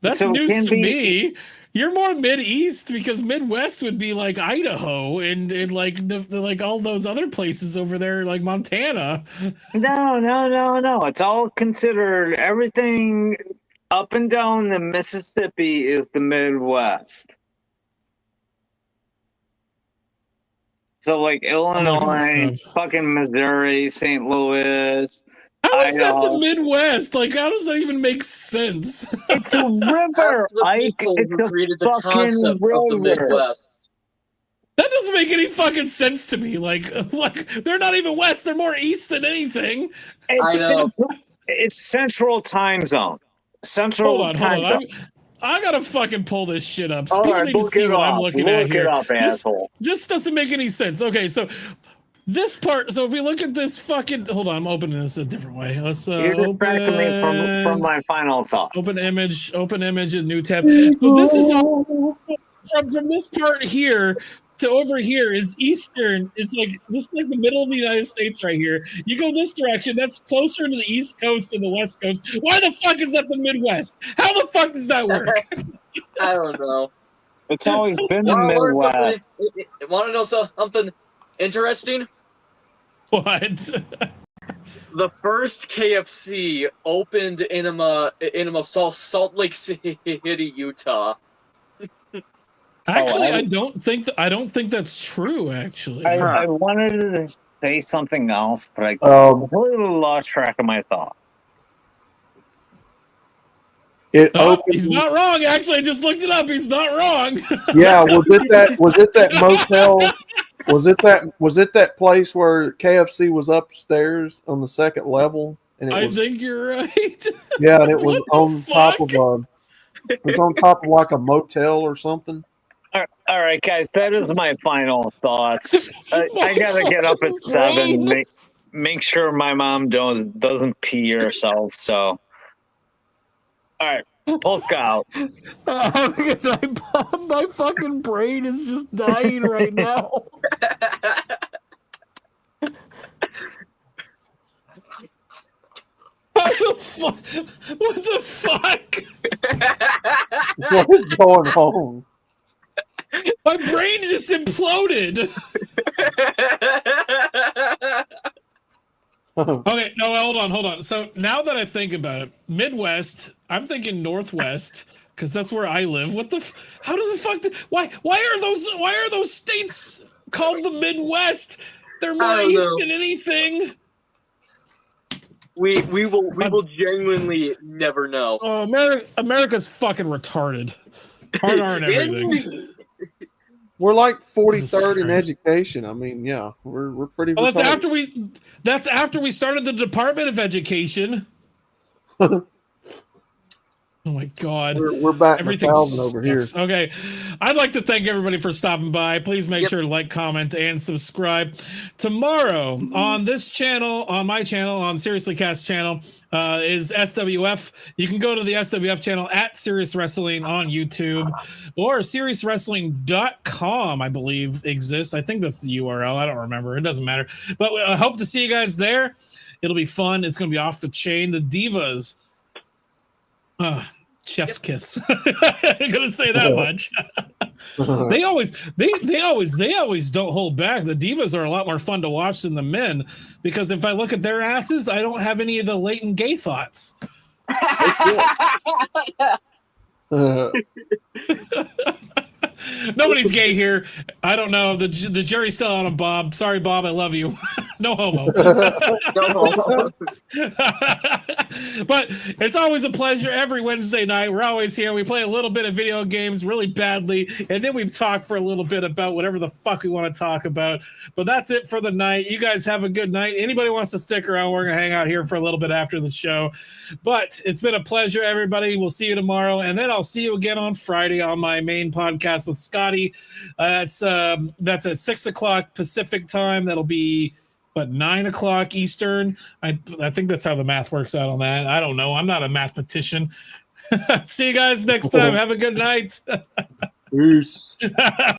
news to me. You're more Mid-East because Midwest would be like Idaho and like all those other places over there, like Montana. No. It's all considered. Everything up and down the Mississippi is the Midwest. So Illinois, fucking Missouri, St. Louis. How is that the Midwest? How does that even make sense? It's a river, Ike. It's a fucking river. That doesn't make any fucking sense to me. They're not even west; they're more east than anything. It's Central Time Zone. Hold on. I gotta fucking pull this shit up. All People right, need to see what I'm looking at here. Look it up, asshole. This doesn't make any sense. Okay, so this part. So if we look at this fucking, hold on, I'm opening this a different way. Let's. You're distracting me from my final thoughts. Open image, a new tab. So this is all from this part here to over here is Eastern. It's this is the middle of the United States right here. You go this direction, that's closer to the East Coast and the West Coast. Why the fuck is that the Midwest? How the fuck does that work? I don't know. It's always been the Midwest. Want to know something interesting? What? The first KFC opened in Salt Lake City, Utah. Actually, I don't think that's true. Actually, I wanted to say something else, but I completely lost track of my thought. He's not wrong. Actually, I just looked it up. He's not wrong. Yeah, was it that motel? Was it that place where KFC was upstairs on the second level? And I think you're right. Yeah, and it was on top of like a motel or something. All right, guys, that is my final thoughts. I gotta get up at 7. Make sure my mom doesn't pee herself. So, all right, Hulk out. My fucking brain is just dying right now. What the fuck? What is going on? My brain just imploded. Okay, no, hold on. So now that I think about it, Midwest, I'm thinking Northwest because that's where I live. How does the fuck? Why are those states called the Midwest? They're more east than anything. We will genuinely never know. America's fucking retarded. Hard R and everything. We're like 43rd in education. I mean, yeah, we're pretty. Well, that's after we started the Department of Education. Oh my God! We're back to 1,000 over here. Okay, I'd like to thank everybody for stopping by. Please make sure to like, comment, and subscribe. Tomorrow on this channel, on my channel, on Seriously Cast channel, is SWF. You can go to the SWF channel at Serious Wrestling on YouTube or SeriousWrestling.com. I believe exists. I think that's the URL. I don't remember. It doesn't matter. But I hope to see you guys there. It'll be fun. It's going to be off the chain. The Divas. Chef's kiss. I'm gonna say that much. They always don't hold back. The divas are a lot more fun to watch than the men, because if I look at their asses, I don't have any of the latent gay thoughts. Nobody's gay here. I don't know. The jury's still out on Bob. Sorry, Bob. I love you. No homo. But it's always a pleasure. Every Wednesday night, we're always here. We play a little bit of video games really badly, and then we talk for a little bit about whatever the fuck we want to talk about. But that's it for the night. You guys have a good night. Anybody wants to stick around, we're going to hang out here for a little bit after the show. But it's been a pleasure, everybody. We'll see you tomorrow, and then I'll see you again on Friday on my main podcast with Scotty. That's at 6 o'clock Pacific time. That'll be 9 o'clock Eastern. I think that's how the math works out on that. I don't know. I'm not a mathematician. See you guys next time. Have a good night. Peace.